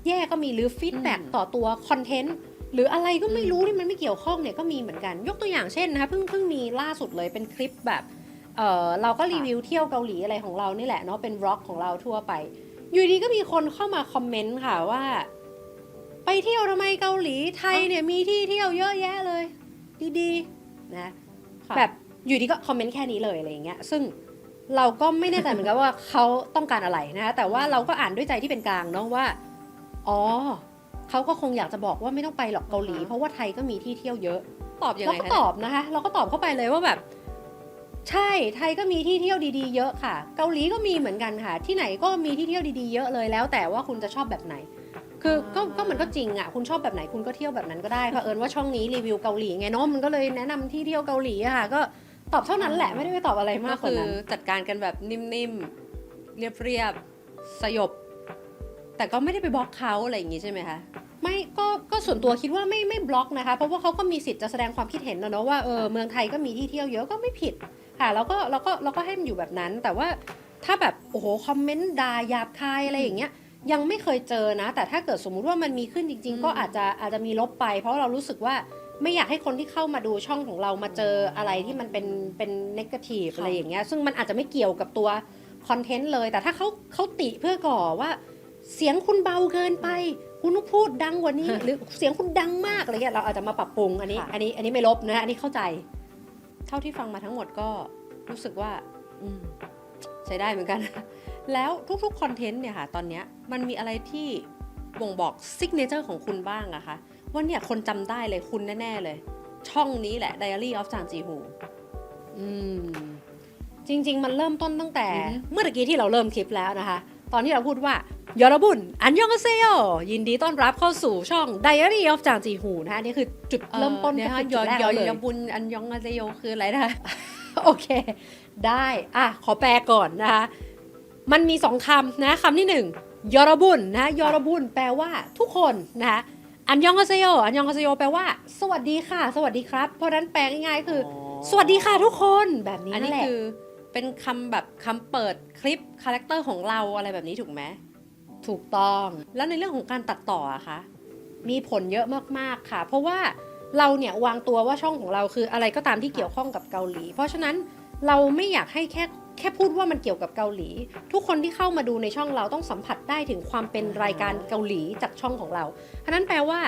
แย่ก็มีหรือฟีดแบ็กต่อตัวคอนเทนต์หรืออะไรก็ไม่รู้ที่มันไม่เกี่ยวข้องเนี่ยก็มีเหมือนกันยกตัวอย่างเช่นนะคะเพิ่งมีล่าสุดเลยเป็นคลิปแบบเราก็รีวิวเที่ยวเกาหลีอะไรของเรานี่แหละเนาะเป็นบล็อกของเราทั่วไปอยู่ดีก็มีคนเข้ามาคอมเมนต์ค่ะว่าไปเที่ยวทำไมเกาหลีไทยเนี่ยมีที่เที่ยวเยอะแยะเลยดีๆนะแบบอยู่ดีก็คอมเมนต์แค่นี้เลยอะไรอย่างเงี้ยซึ่งเราก็ไม่แน่ใจเหมือนกันว่าเขาต้องการอะไรนะแต่ว่าเราก็อ่านด้วยใจที่เป็นกลางเนาะว่าอ๋อเขาก็คงอยากจะบอกว่าไม่ต้องไปหรอกเกาหลีเพราะว่าไทยก็มีที่เที่ยวเยอะตอบยังไงเราก็ตอบนะคะเราก็ตอบเข้าไปเลยว่าแบบใช่ไทยก็มีที่เที่ยวดีๆเยอะค่ะเกาหลีก็มีเหมือนกันค่ะที่ไหนก็มีที่เที่ยวดีๆเยอะเลยแล้วแต่ว่าคุณจะชอบแบบไหนคือก็มันก็จริงอ่ะคุณชอบแบบไหนคุณก็เที่ยวแบบนั้นก็ได้เผอิญว่าช่องนี้รีวิวเกาหลีไงเนาะมันก็เลยแนะนำที่เที่ยวเกาหลีอะค่ะก็ตอบเท่านั้นแหละไม่ได้ไปตอบอะไรมากกว่านั้นจัดการกันแบบนิ่มๆเรียบสยบแต่ก็ไม่ได้ไปบล็อกเขาอะไรอย่างงี้ใช่ไหมคะไม่ก็ส่วนตัวคิดว่าไม่บล็อกนะคะเพราะว่าเขาก็มีสิทธิ์จะแสดงความคิดเห็นนะเนาะว่าเมืองไทยก็มีที่เที่ยวเยอะก็ไม่ผิดค่ะแล้วก็ให้มันอยู่แบบนั้นแต่ว่าถ้าแบบโอ้โหคอมเมนต์ด่าหยาบคายอะไรอย่างเงี้ยยังไม่เคยเจอนะแต่ถ้าเกิดสมมุติว่ามันมีขึ้นจริงๆก็อาจจะมีลบไปเพราะเรารู้สึกว่าไม่อยากให้คนที่เข้ามาดูช่องของเรามาเจออะไรที่มันเป็นเนกาทีฟอะไรอย่างเงี้ยซึ่งมันอาจจะไม่เกี่ยวกับตัวคอนเทนต์เลยแต่ถ้าเขาติเพื่อก่อว่าเสียงคุณเบาเกินไปคุณต้องพูดดังกว่านี้ หรือเสียงคุณดังมากอะไรเงี้ยเราอาจจะมาปรับปรุงอันนี้ไม่ลบนะอันนี้เข้าใจเท่าที่ฟังมาทั้งหมดก็รู้สึกว่าใช้ได้เหมือนกัน แล้วทุกๆคอนเทนต์เนี่ยค่ะตอนนี้มันมีอะไรที่บ่งบอกซิกเนเจอร์ของคุณบ้างอะคะว่าเนี่ยคนจำได้เลยคุณแน่ๆเลยช่องนี้แหละ Diary of Jang Ji-Ho จริงๆมันเริ่มต้นตั้งแต่เมื่อกี้ที่เราเริ่มคลิปแล้วนะคะตอนที่เราพูดว่ายอรบุญอันยองอาเซโยยินดีต้อนรับเข้าสู่ช่อง Diary of Jang Ji-Ho นะคะนี่คือจุดเริ่มต้นเนี่ยค่ะยอบุญอันยองอาเซโยคืออะไรนะคะโอเคได้ขอแปลก่อนนะคะมันมี2คำนะคำที่1ยอรบุญนะยอรบุญแปลว่าทุกคนนะคะอันยองอาเซโยแปลว่าสวัสดีค่ะสวัสดีครับเพราะนั้นแปลง่ายๆคือสวัสดีค่ะทุกคนแบบนี้นั่นแหละอันนี้คือเป็นคำแบบคำเปิดคลิปคาแรคเตอร์ของเราอะไรแบบนี้ถูกไหมถูกต้องแล้วในเรื่องของการตัดต่ออะคะมีผลเยอะมากๆค่ะเพราะว่าเราเนี่ยวางตัวว่าช่องของเราคืออะไรก็ตามที่เกี่ยวข้องกับเกาหลีเพราะฉะนั้นเราไม่อยากให้แค่พูดว่ามันเกี่ยวกับเกาหลีทุกคนที่เข้ามาดูในช่องเราต้องสัมผัสได้ถึงความเป็นรายการเกาหลีจากช่องของเราฉะนั้นแปลว่า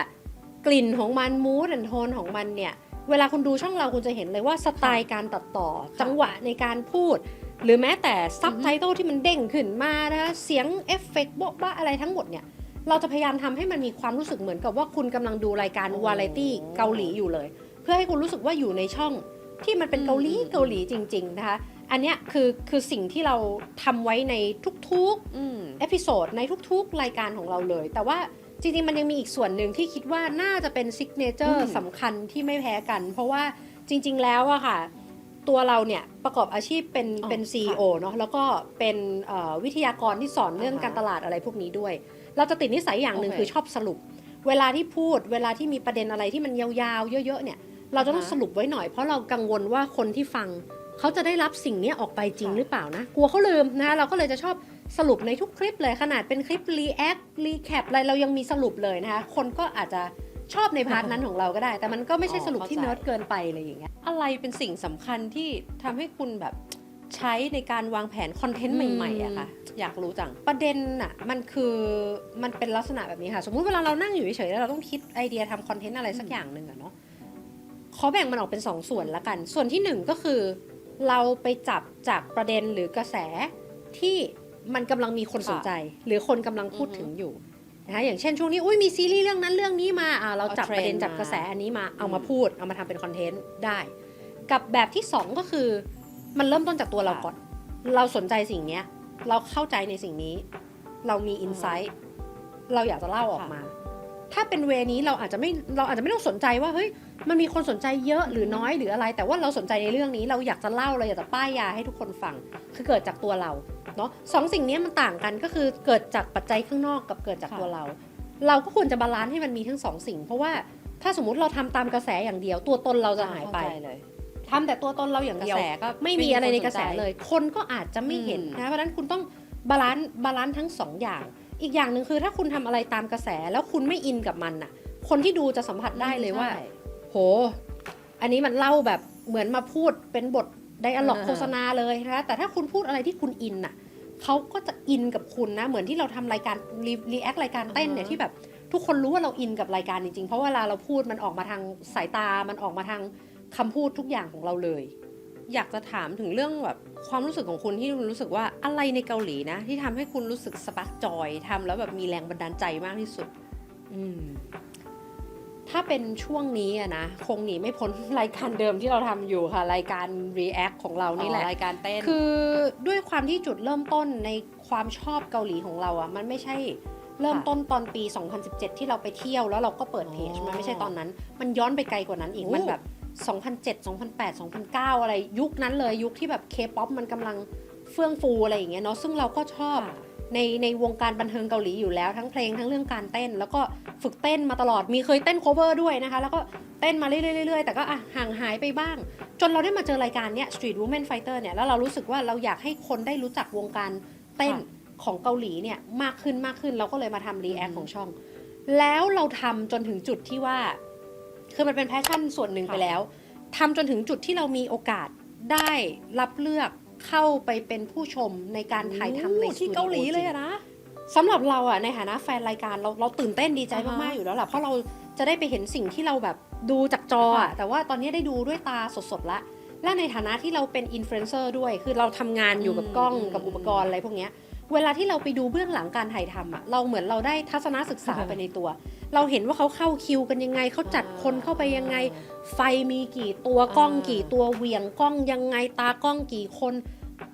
กลิ่นของมันมูดแอนโทนของมันเนี่ยเวลาคุณดูช่องเราคุณจะเห็นเลยว่าสไตล์การตัดต่อจังหวะในการพูดหรือแม้แต่ซับไตเติลที่มันเด้งขึ้นมานะคะเสียงเอฟเฟกต์โบ๊ะบ้าอะไรทั้งหมดเนี่ยเราจะพยายามทำให้มันมีความรู้สึกเหมือนกับว่าคุณกำลังดูรายการวาไรตี้เกาหลีอยู่เลยเพื่อให้คุณรู้สึกว่าอยู่ในช่องที่มันเป็นเกาหลีจริงๆนะคะอันเนี้ยคือสิ่งที่เราทำไว้ในทุกๆเอพิโซดในทุกๆรายการของเราเลยแต่ว่าจริงๆมันยังมีอีกส่วนหนึ่งที่คิดว่าน่าจะเป็นซิกเนเจอร์สำคัญที่ไม่แพ้กันเพราะว่าจริงๆแล้วอะค่ะตัวเราเนี่ยประกอบอาชีพเป็น CEO เนาะแล้วก็เป็นวิทยากรที่สอนเรื่องการตลาดอะไรพวกนี้ด้วยเราจะติดนิสัยอย่างหนึ่งคือชอบสรุปเวลาที่พูดเวลาที่มีประเด็นอะไรที่มันยาวๆเยอะๆเนี่ยเราจะต้องสรุปไว้หน่อยเพราะเรากังวลว่าคนที่ฟัง เขาจะได้รับสิ่งนี้ออกไปจริงหรือเปล่านะกลัวเขาลืมนะคะเราก็เลยจะชอบสรุปในทุกคลิปเลยขนาดเป็นคลิป react recap อะไรเรายังมีสรุปเลยนะคะคนก็อาจจะชอบในพาร์ทนั้นของเราก็ได้แต่มันก็ไม่ใช่สรุปที่เนิร์ดเกินไปอะไรอย่างเงี้ย อะไรเป็นสิ่งสำคัญที่ทำให้คุณแบบใช้ในการวางแผนคอนเทนต์ใหม่ๆอะค่ะอยากรู้จัง ประเด็นน่ะมันเป็นลักษณะแบบนี้ค่ะสมมุติเวลาเรานั่งอยู่เฉยๆแล้วเราต้องคิดไอเดียทำคอนเทนต์อะไรสักอย่างหนึ่งอะเนาะขอแบ่งมันออกเป็น2 ส่วนละกันส่วนที่1ก็คือเราไปจับจากประเด็นหรือกระแสที่มันกำลังมีคนสนใจ หรือคนกำลังพูดถึงอยู่นะคะอย่างเช่นช่วงนี้มีซีรีส์เรื่องนั้นเรื่องนี้มาเราจับประเด็นจับกระแสอันนี้มาเอามาพูดเอามาทำเป็นคอนเทนต์ได้กับแบบที่2ก็คือมันเริ่มต้นจากตัวเราก่อนเราสนใจสิ่งนี้เราเข้าใจในสิ่งนี้เรามีอินไซต์เราอยากจะเล่าออกมาถ้าเป็นเวนี้เราอาจจะไม่ต้องสนใจว่าเฮ้ยมันมีคนสนใจเยอะหรือน้อยหรืออะไรแต่ว่าเราสนใจในเรื่องนี้เราอยากจะเล่าเราอยากจะป้ายยาให้ทุกคนฟังคือเกิดจากตัวเราเนาะ2 สิ่งนี้มันต่างกันก็คือเกิดจากปัจจัยข้างนอกกับเกิดจากตัวเราก็ควรจะบาลานซ์ให้มันมีทั้ง2 สิ่งเพราะว่าถ้าสมมติเราทำตามกระแสอย่างเดียวตัวตนเราจะหายไปทำแต่ตัวตนเราอย่างเดียวไม่มีอะไรในกระแสเลยคนก็อาจจะไม่เห็นนะเพราะฉะนั้นคุณต้องบาลานซ์ทั้ง2 อย่างอีกอย่างหนึ่งคือถ้าคุณทำอะไรตามกระแสแล้วคุณไม่อินกับมันน่ะคนที่ดูจะสัมผัสได้เลยว่าโหอันนี้มันเล่าแบบเหมือนมาพูดเป็นบทไดอะล็อกโฆษณาเลยนะแต่ถ้าคุณพูดอะไรที่คุณอินน่ะเขาก็จะอินกับคุณนะเหมือนที่เราทำรายการรีแอครายการเต้นเนี่ยที่แบบทุกคนรู้ว่าเราอินกับรายการจริงๆเพราะเวลาเราพูดมันออกมาทางสายตามันออกมาทางคำพูดทุกอย่างของเราเลยอยากจะถามถึงเรื่องแบบความรู้สึกของคุณที่คุณรู้สึกว่าอะไรในเกาหลีนะที่ทำให้คุณรู้สึกสปาร์กจอยทำแล้วแบบมีแรงบันดาลใจมากที่สุดถ้าเป็นช่วงนี้อะนะคงหนีไม่พ้นรายการเดิมที่เราทำอยู่ค่ะรายการ React ของเรานี่แหละรายการเต้นคือด้วยความที่จุดเริ่มต้นในความชอบเกาหลีของเราอะมันไม่ใช่เริ่มต้นตอนปี 2017 ที่เราไปเที่ยวแล้วเราก็เปิดเพจมันไม่ใช่ตอนนั้นมันย้อนไปไกลกว่านั้นอีกมันแบบ2007 2008 2009อะไรยุคนั้นเลยยุคที่แบบ K-POP มันกำลังเฟื่องฟูอะไรอย่างเงี้ยเนาะซึ่งเราก็ชอบในวงการบันเทิงเกาหลีอยู่แล้วทั้งเพลงทั้งเรื่องการเต้นแล้วก็ฝึกเต้นมาตลอดมีเคยเต้น cover ด้วยนะคะแล้วก็เต้นมาเรื่อยๆแต่ก็ห่างหายไปบ้างจนเราได้มาเจอรายการเนี้ย Street Women Fighter เนี่ยแล้วเรารู้สึกว่าเราอยากให้คนได้รู้จักวงการเต้นของเกาหลีเนี่ยมากขึ้นเราก็เลยมาทำ react ของช่องแล้วเราทำจนถึงจุดที่ว่าคือมันเป็นแพชชั่นส่วนหนึ่งไปแล้วทำจนถึงจุดที่เรามีโอกาสได้รับเลือกเข้าไปเป็นผู้ชมในการถ่ายทำในสตูดิโอที่เกาหลีเลยนะสำหรับเราอะในฐานะแฟนรายการเราตื่นเต้นดีใจมากๆอยู่แล้วแหละเพราะเราจะได้ไปเห็นสิ่งที่เราแบบดูจากจออะแต่ว่าตอนนี้ได้ดูด้วยตาสดๆละและในฐานะที่เราเป็นอินฟลูเอนเซอร์ด้วยคือเราทำงานอยู่กับกล้องกับอุปกรณ์อะไรพวกนี้เวลาที่เราไปดูเบื้องหลังการถ่ายทำอะเราเหมือนเราได้ทัศนศึกษาไปในตัวเราเห็นว่าเขาเข้าคิวกันยังไงเขาจัดคนเข้าไปยังไงไฟมีกี่ตัวกล้องกี่ตัวเหวี่ยงกล้องยังไงตากล้องกี่คน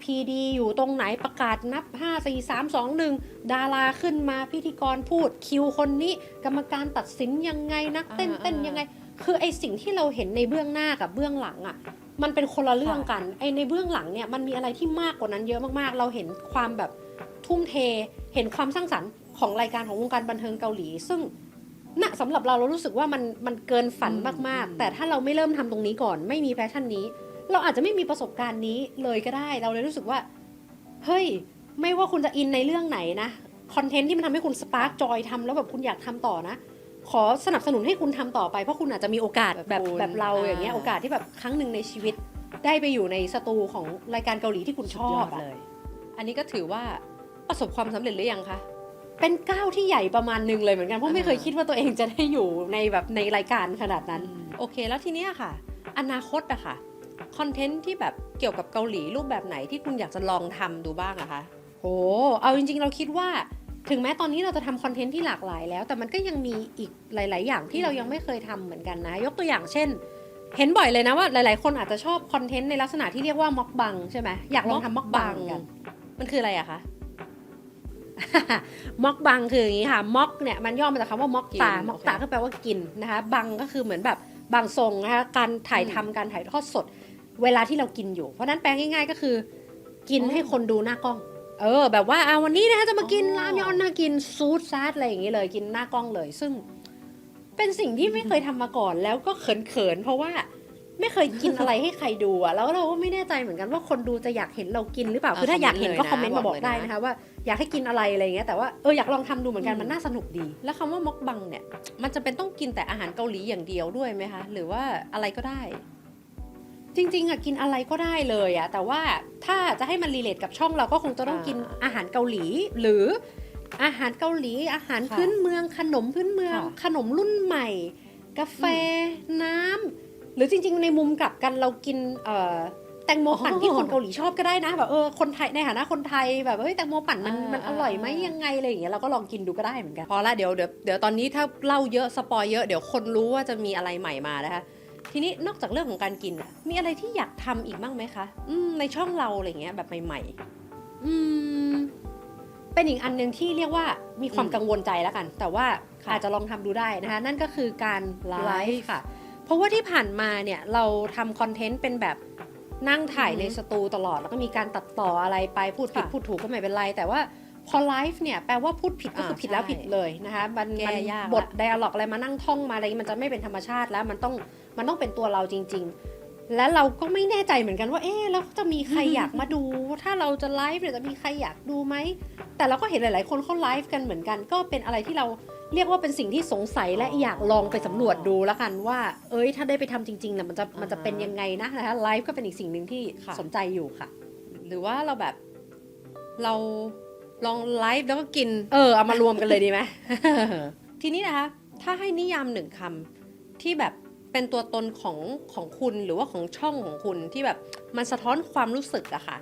PD อยู่ตรงไหนประกาศนับ5 4 3 2 1ดาราขึ้นมาพิธีกรพูดคิวคนนี้กรรมการตัดสินยังไงนักเต้นยังไงคือไอสิ่งที่เราเห็นในเบื้องหน้ากับเบื้องหลังอ่ะมันเป็นคนละเรื่องกันไอในเบื้องหลังเนี่ยมันมีอะไรที่มากกว่านั้นเยอะมากๆเราเห็นความแบบทุ่มเทเห็นความสร้างสรรค์ของรายการของวงการบันเทิงเกาหลีซึ่งสำหรับเรารู้สึกว่ามันเกินฝันมากๆแต่ถ้าเราไม่เริ่มทำตรงนี้ก่อนไม่มีแพชชั่นนี้เราอาจจะไม่มีประสบการณ์นี้เลยก็ได้เราเลยรู้สึกว่าเฮ้ยไม่ว่าคุณจะอินในเรื่องไหนนะคอนเทนต์ที่มันทำให้คุณสปาร์กจอยทำแล้วแบบคุณอยากทำต่อนะขอสนับสนุนให้คุณทำต่อไปเพราะคุณอาจจะมีโอกาสแบบเราอย่างเงี้ยโอกาสที่แบบครั้งหนึ่งในชีวิตได้ไปอยู่ในสตูของรายการเกาหลีที่คุณชอบเลยอันนี้ก็ถือว่าประสบความสำเร็จหรือยังคะเป็นก้าวที่ใหญ่ประมาณนึงเลยเหมือนกันเพราะไม่เคยคิดว่าตัวเองจะได้อยู่ในแบบในรายการขนาดนั้นโอเคแล้วทีเนี้ยค่ะอนาคตอะค่ะคอนเทนต์ที่แบบเกี่ยวกับเกาหลีรูปแบบไหนที่คุณอยากจะลองทำดูบ้างอะคะโอ้เอาจริงๆเราคิดว่าถึงแม้ตอนนี้เราจะทำคอนเทนต์ที่หลากหลายแล้วแต่มันก็ยังมีอีกหลายๆอย่างที่เรายังไม่เคยทำเหมือนกันนะยกตัวอย่างเช่นเห็นบ่อยเลยนะว่าหลายๆคนอาจจะชอบคอนเทนต์ในลักษณะที่เรียกว่าม็อกบังใช่ไหมอยากลองทำม็อกบังกันมันคืออะไรอะคะม็อกบังคืออย่างนี้ค่ะม็อกเนี่ยมันย่อมาจากคำว่าม็อกตาม็อกตาก็แปลว่ากินนะคะบังก็คือเหมือนแบบบางทรงนะคะการถ่ายทอดสดเวลาที่เรากินอยู่เพราะนั้นแปลง่ายๆก็คือกินให้คนดูหน้ากล้องแบบว่าวันนี้นะคะจะมากินรามยอนนะกินซูดซัดอะไรอย่างนี้เลยกินหน้ากล้องเลยซึ่งเป็นสิ่งที่ไม่เคยทำมาก่อนแล้วก็เขินๆเพราะว่า ไม่เคยกินอะไรให้ใครดูอะแล้วเราก็ไม่แน่ใจเหมือนกันว่าคนดูจะอยากเห็นเรากินหรือเปล่าคือถ้าอยากเห็นก็คอมเมนต์มาบอกได้นะคะว่าอยากให้กินอะไรอะไรอย่างเงี้ยแต่ว่าอยากลองทำดูเหมือนกันมันน่าสนุกดีแล้วคำว่ามกบังเนี่ยมันจะเป็นต้องกินแต่อาหารเกาหลีอย่างเดียวด้วยไหมคะหรือว่าอะไรก็ได้จริงๆกินอะไรก็ได้เลยแต่ว่าถ้าจะให้มันรีเลทกับช่องเราก็คงจะต้องกินอาหารเกาหลีหรืออาหารเกาหลีอาหารพื้นเมืองขนมพื้นเมืองขนมรุ่นใหม่กาแฟน้ำหรือจริงๆในมุมกลับกันเรากินแตงโมปั่นที่คนเกาหลีชอบก็ได้นะแบบคนไทยในฐานะคนไทยแบบแตงโมปั่นมันอร่อยไหมยังไงอะไรอย่างเงี้ยเราก็ลองกินดูก็ได้เหมือนกันพอละเดี๋ยวตอนนี้ถ้าเล่าเยอะสปอยเยอะเดี๋ยวคนรู้ว่าจะมีอะไรใหม่มานะคะทีนี้นอกจากเรื่องของการกินมีอะไรที่อยากทำอีกบ้างไหมคะในช่องเราอะไรเงี้ยแบบใหม่ๆเป็นอีกอันนึงที่เรียกว่ามีความกังวลใจแล้วกันแต่ว่าอาจจะลองทำดูได้นะคะนั่นก็คือการไลฟ์ค่ะเพราะว่าที่ผ่านมาเนี่ยเราทำคอนเทนต์เป็นแบบนั่งถ่ายในสตูตลอดแล้วก็มีการตัดต่ออะไรไปพูดผิดพูดถูกก็ไม่เป็นไรแต่ว่าพอไลฟ์เนี่ยแปลว่าพูดผิดก็คือผิดแล้วผิดเลยนะคะมันบทไดอะล็อกอะไรมานั่งท่องมาอะไรมันจะไม่เป็นธรรมชาติแล้วมันต้องเป็นตัวเราจริงๆและเราก็ไม่แน่ใจเหมือนกันว่าแล้วจะมีใครอยากมาดูถ้าเราจะไลฟ์เนี่ยจะมีใครอยากดูไหมแต่เราก็เห็นหลายๆคนเขาไลฟ์กันเหมือนกันก็เป็นอะไรที่เราเรียกว่าเป็นสิ่งที่สงสัยและอยากลองไปสำรวจดูแล้วกันว่าถ้าได้ไปทำจริงๆเนี่ยมันจะเป็นยังไงนะคะไลฟ์ก็เป็นอีกสิ่งหนึ่งที่สนใจอยู่ค่ะหรือว่าเราแบบเราลองไลฟ์แล้วก็กินเอามารวมกันเลยดีไหม ทีนี้นะคะถ้าให้นิยามหนึ่งคำที่แบบเป็นตัวตนของคุณหรือว่าของช่องของคุณที่แบบมันสะท้อนความรู้สึกอะค่ะ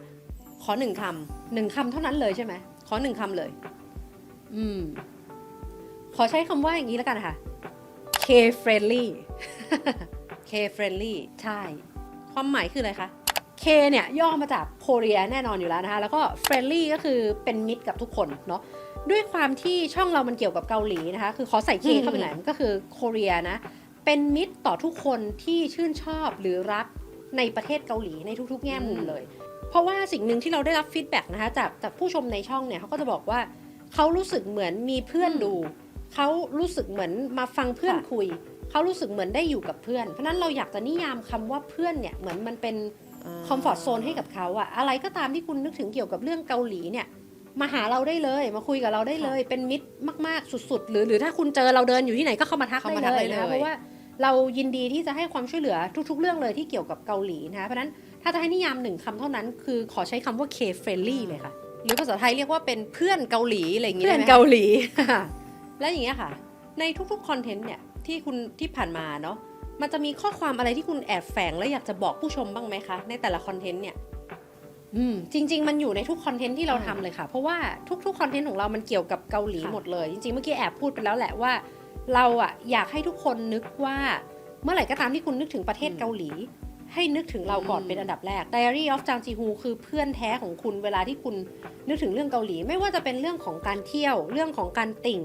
ขอหนึ่งคำเท่านั้นเลยใช่ไหมขอหนึ่งคำเลยขอใช้คำว่าอย่างนี้แล้วกันค่ะ K friendly K friendly ใช่ความหมายคืออะไรคะ K เนี่ยย่อมาจากโคเรียแน่นอนอยู่แล้วนะคะแล้วก็ friendly ก็คือเป็นมิตรกับทุกคนเนาะด้วยความที่ช่องเรามันเกี่ยวกับเกาหลีนะคะคือขอใส่ K เข้าไปหน่อยก็คือโคเรียนะเป็นมิตรต่อทุกคนที่ชื่นชอบหรือรักในประเทศเกาหลีในทุกๆแง่มุมเลยเพราะว่าสิ่งหนึ่งที่เราได้รับฟีดแบ็กนะคะจากผู้ชมในช่องเนี่ยเขาก็จะบอกว่าเขารู้สึกเหมือนมีเพื่อนดูเขารู้สึกเหมือนมาฟังเพื่อนคุยเขารู้สึกเหมือนได้อยู่กับเพื่อนเพราะนั้นเราอยากจะนิยามคำว่าเพื่อนเนี่ยเหมือนมันเป็นคอมฟอร์ตโซนให้กับเขาอะไรก็ตามที่คุณนึกถึงเกี่ยวกับเรื่องเกาหลีเนี่ยมาหาเราได้เลยมาคุยกับเราได้เลยเป็นมิตรมากๆสุดๆหรือถ้าคุณเจอเราเดินอยู่ที่ไหนก็เข้ามาทักได้เลยนะเพราะว่าเรายินดีที่จะให้ความช่วยเหลือทุกๆเรื่องเลยที่เกี่ยวกับเกาหลีนะคะเพราะนั้นถ้าจะให้นิยามหนึ่งคำเท่านั้นคือขอใช้คำว่า K-friendly เลยค่ะหรือภาษาไทยเรียกว่าเป็นเพื่อนเกาหลีอะไรอย่างเงี้ยเพื่อนเกาหลี และอย่างเงี้ยค่ะในทุกๆคอนเทนต์เนี่ยที่ผ่านมาเนาะมันจะมีข้อความอะไรที่คุณแอบแฝงและอยากจะบอกผู้ชมบ้างไหมคะในแต่ละคอนเทนต์เนี่ยจริงๆมันอยู่ในทุกคอนเทนต์ที่เราทำเลยค่ะเพราะว่าทุกๆคอนเทนต์ของเรามันเกี่ยวกับเกาหลีหมดเลยจริงๆเมื่อกี้แอบพูดไปแล้วแหละว่าเราอยากให้ทุกคนนึกว่าเมื่อไหร่ก็ตามที่คุณนึกถึงประเทศเกาหลีให้นึกถึงเราก่อนเป็นอันดับแรก Diary of Jang Ji-Hoo คือเพื่อนแท้ของคุณเวลาที่คุณนึกถึงเรื่องเกาหลีไม่ว่าจะเป็นเรื่องของการเที่ยวเรื่องของการติ่ง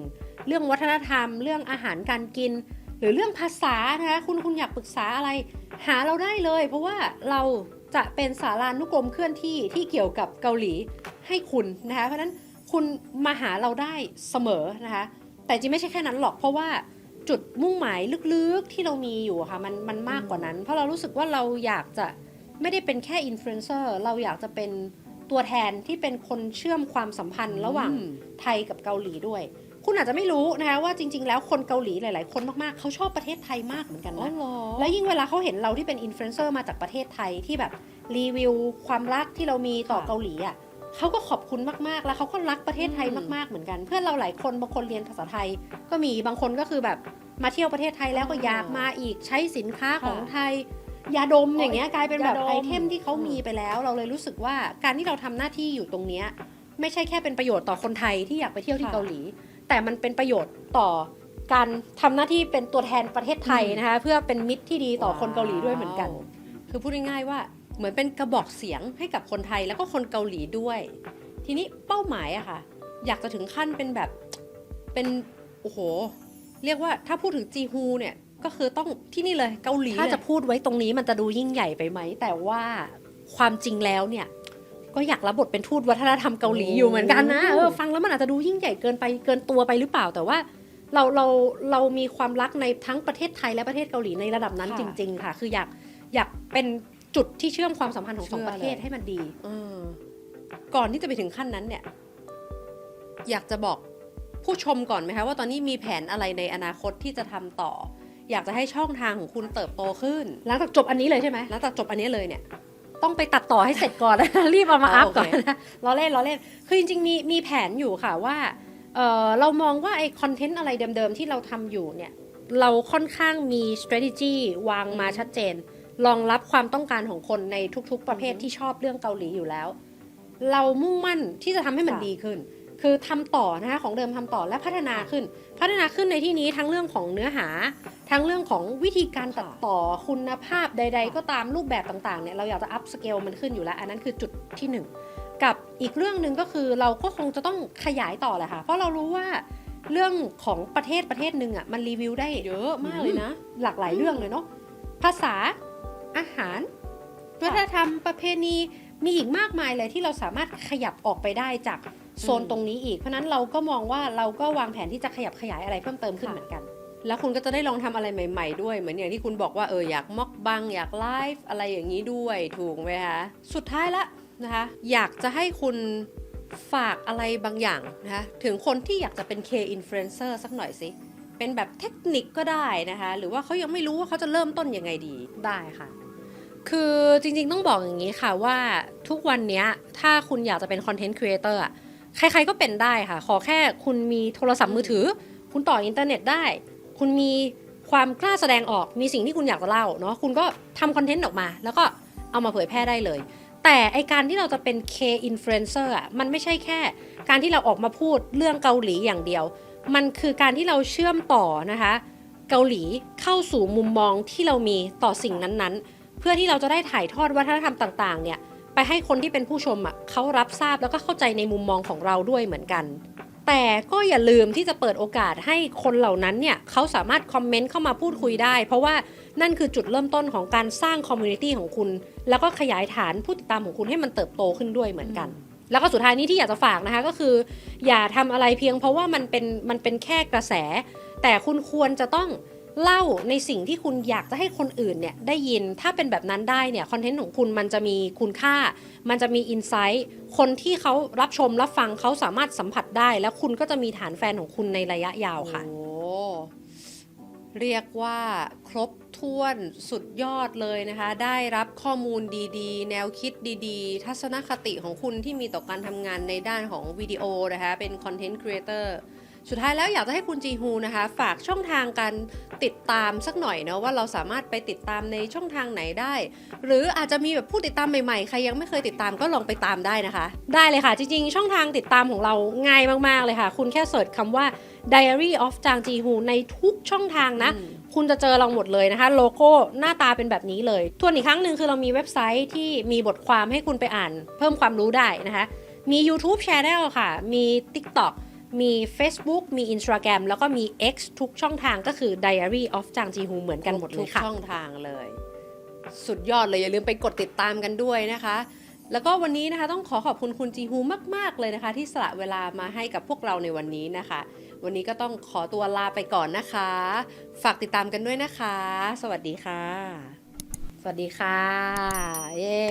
เรื่องวัฒนธรรมเรื่องอาหารการกินหรือเรื่องภาษานะคะคุณอยากปรึกษาอะไรหาเราได้เลยเพราะว่าเราจะเป็นสารานุกรมเคลื่อนที่เกี่ยวกับเกาหลีให้คุณนะคะเพราะนั้นคุณมาหาเราได้เสมอนะคะแต่จริงไม่ใช่แค่นั้นหรอกเพราะว่าจุดมุ่งหมายลึกๆที่เรามีอยู่ค่ะมันมากกว่านั้นเพราะเรารู้สึกว่าเราอยากจะไม่ได้เป็นแค่อินฟลูเอนเซอร์เราอยากจะเป็นตัวแทนที่เป็นคนเชื่อมความสัมพันธ์ระหว่างไทยกับเกาหลีด้วยคุณอาจจะไม่รู้นะคะว่าจริงๆแล้วคนเกาหลีหลายๆคนมากๆเขาชอบประเทศไทยมากเหมือนกันนะแล้วยิ่งเวลาเขาเห็นเราที่เป็นอินฟลูเอนเซอร์มาจากประเทศไทยที่แบบรีวิวความรักที่เรามีต่อเกาหลีเขาก็ขอบคุณมากๆแล้วเขาก็รักประเทศไทยมากๆเหมือนกันเพื่อนเราหลายคนบางคนเรียนภาษาไทยก็มีบางคนก็คือแบบมาเที่ยวประเทศไทยแล้วก็อยากมาอีกใช้สินค้าของไทยยาดมอย่างเงี้ยกลายเป็นแบบไอเทมที่เขามีไปแล้วเราเลยรู้สึกว่าการที่เราทำหน้าที่อยู่ตรงนี้ไม่ใช่แค่เป็นประโยชน์ต่อคนไทยที่อยากไปเที่ยวที่เกาหลีแต่มันเป็นประโยชน์ต่อการทำหน้าที่เป็นตัวแทนประเทศไทยนะคะเพื่อเป็นมิตรที่ดีต่อคนเกาหลีด้วยเหมือนกันคือพูดง่ายๆว่าเหมือนเป็นกระบอกเสียงให้กับคนไทยแล้วก็คนเกาหลีด้วยทีนี้เป้าหมายอะค่ะอยากจะถึงขั้นเป็นแบบเป็นโอ้โหเรียกว่าถ้าพูดถึงจีฮูเนี่ยก็คือต้องที่นี่เลยเกาหลีถ้าจะพูดไว้ตรงนี้มันจะดูยิ่งใหญ่ไปไหมแต่ว่าความจริงแล้วเนี่ยก็อยากรับบทเป็นทูตวัฒนธรรมเกาหลีอยู่เหมือนกันนะฟังแล้วมันอาจจะดูยิ่งใหญ่เกินตัวไปหรือเปล่าแต่ว่าเรามีความรักในทั้งประเทศไทยและประเทศเกาหลีในระดับนั้นจริงๆค่ะคือ อยากเป็นจุดที่เชื่อมความสัมพันธ์ของสองประเทศให้มันดี ก่อนที่จะไปถึงขั้นนั้นเนี่ยอยากจะบอกผู้ชมก่อนไหมคะว่าตอนนี้มีแผนอะไรในอนาคตที่จะทำต่อ อยากจะให้ช่องทางของคุณเติบโตขึ้น หลังจากจบอันนี้เลยใช่ไหม หลังจากจบอันนี้เลยเนี่ย ต้องไปตัดต่อให้เสร็จก่อนนะ รีบเอามาอัพ โอเค ก่อนนะล้อเล่นคือจริงๆมีแผนอยู่ค่ะว่าเรามองว่าไอคอนเทนต์อะไรเดิมๆที่เราทำอยู่เนี่ยเราค่อนข้างมี strategy วางมาชัดเจนรองรับความต้องการของคนในทุกๆประเภทที่ชอบเรื่องเกาหลีอยู่แล้ว เรามุ่งมั่นที่จะทำให้มันดีขึ้น คือทำต่อนะคะของเดิมทำต่อและพัฒนาขึ้นในที่นี้ทั้งเรื่องของเนื้อหาทั้งเรื่องของวิธีการตัดต่อคุณภาพใดๆก็ตามรูปแบบต่างๆเนี่ยเราอยากจะอัพสเกลมันขึ้นอยู่แล้วอันนั้นคือจุดที่หนึ่งกับอีกเรื่องหนึ่งก็คือเราก็คงจะต้องขยายต่อแหละค่ะเพราะเรารู้ว่าเรื่องของประเทศหนึ่งอ่ะมันรีวิวได้เยอะมากเลยนะหลากหลายเรื่องเลยเนาะภาษาอาหารวัฒนธรรมประเพณีมีอีกมากมายเลยที่เราสามารถขยับออกไปได้จากโซนตรงนี้อีกเพราะนั้นเราก็มองว่าเราก็วางแผนที่จะขยับขยายอะไรเพิ่มเติมขึ้นเหมือนกัน แล้วคุณก็จะได้ลองทำอะไรใหม่ๆด้วยเหมือนอย่างที่คุณบอกว่าอยากม็อกบังอยากไลฟ์อะไรอย่างนี้ด้วยถูกไหมคะสุดท้ายละนะคะอยากจะให้คุณฝากอะไรบางอย่างนะคะถึงคนที่อยากจะเป็น K influencer สักหน่อยสิเป็นแบบเทคนิคก็ได้นะคะหรือว่าเขายังไม่รู้ว่าเขาจะเริ่มต้นยังไงดี ได้ค่ะ คือจริงๆต้องบอกอย่างนี้ค่ะว่าทุกวันนี้ถ้าคุณอยากจะเป็นคอนเทนต์ครีเอเตอร์อะใครๆก็เป็นได้ค่ะ ขอแค่คุณมีโทรศัพท์มือถือ คุณต่ออินเทอร์เน็ตได้ คุณมีความกล้าแสดงออก มีสิ่งที่คุณอยากจะเล่าเนาะ คุณก็ทำคอนเทนต์ออกมา แล้วก็เอามาเผยแพร่ได้เลย แต่ไอการที่เราจะเป็น K influencer อะมันไม่ใช่แค่การที่เราออกมาพูดเรื่องเกาหลีอย่างเดียว มันคือการที่เราเชื่อมต่อนะคะเกาหลีเข้าสู่มุมมองที่เรามีต่อสิ่งนั้นๆเพื่อที่เราจะได้ถ่ายทอดวัฒนธรรมต่างๆเนี่ยไปให้คนที่เป็นผู้ชมอ่ะเขารับทราบแล้วก็เข้าใจในมุมมองของเราด้วยเหมือนกันแต่ก็อย่าลืมที่จะเปิดโอกาสให้คนเหล่านั้นเนี่ยเขาสามารถคอมเมนต์เข้ามาพูดคุยได้เพราะว่านั่นคือจุดเริ่มต้นของการสร้างคอมมูนิตี้ของคุณแล้วก็ขยายฐานผู้ติดตามของคุณให้มันเติบโตขึ้นด้วยเหมือนกันแล้วก็สุดท้ายนี้ที่อยากจะฝากนะคะก็คืออย่าทำอะไรเพียงเพราะว่ามันเป็นแค่กระแสแต่คุณควรจะต้องเล่าในสิ่งที่คุณอยากจะให้คนอื่นเนี่ยได้ยินถ้าเป็นแบบนั้นได้เนี่ยคอนเทนต์ของคุณมันจะมีคุณค่ามันจะมีอินไซต์คนที่เขารับชมรับฟังเขาสามารถสัมผัสได้แล้วคุณก็จะมีฐานแฟนของคุณในระยะยาวค่ะ โอ้เรียกว่าครบถ้วนสุดยอดเลยนะคะได้รับข้อมูลดีๆแนวคิดดีๆทัศนคติของคุณที่มีต่อการทำงานในด้านของวิดีโอนะคะเป็นคอนเทนต์ครีเอเตอร์สุดท้ายแล้วอยากจะให้คุณจีฮูนะคะฝากช่องทางการติดตามสักหน่อยเนาะว่าเราสามารถไปติดตามในช่องทางไหนได้ หรืออาจจะมีแบบผู้ติดตามใหม่ๆใครยังไม่เคยติดตามก็ลองไปตามได้นะคะได้เลยค่ะจริงๆช่องทางติดตามของเราง่ายมากๆเลยค่ะคุณแค่เสิร์ชคำว่า Diary of Jang Ji-Hoo ในทุกช่องทางนะคุณจะเจอเราหมดเลยนะคะโลโก้หน้าตาเป็นแบบนี้เลยทวนอีกครั้งหนึ่งคือเรามีเว็บไซต์ที่มีบทความให้คุณไปอ่านเพิ่มความรู้ได้นะคะมี YouTube Channel ค่ะมี TikTok มี Facebook มี Instagram แล้วก็มี X ทุกช่องทางก็คือ Diary of Jang Ji-Hoo เหมือนกันหมดเลยค่ะทุกช่องทางเลยสุดยอดเลยอย่าลืมไปกดติดตามกันด้วยนะคะแล้วก็วันนี้นะคะต้องขอบคุณคุณจีฮูมากๆเลยนะคะที่สละเวลามาให้กับพวกเราในวันนี้นะคะวันนี้ก็ต้องขอตัวลาไปก่อนนะคะฝากติดตามกันด้วยนะคะสวัสดีค่ะสวัสดีค่ะเย้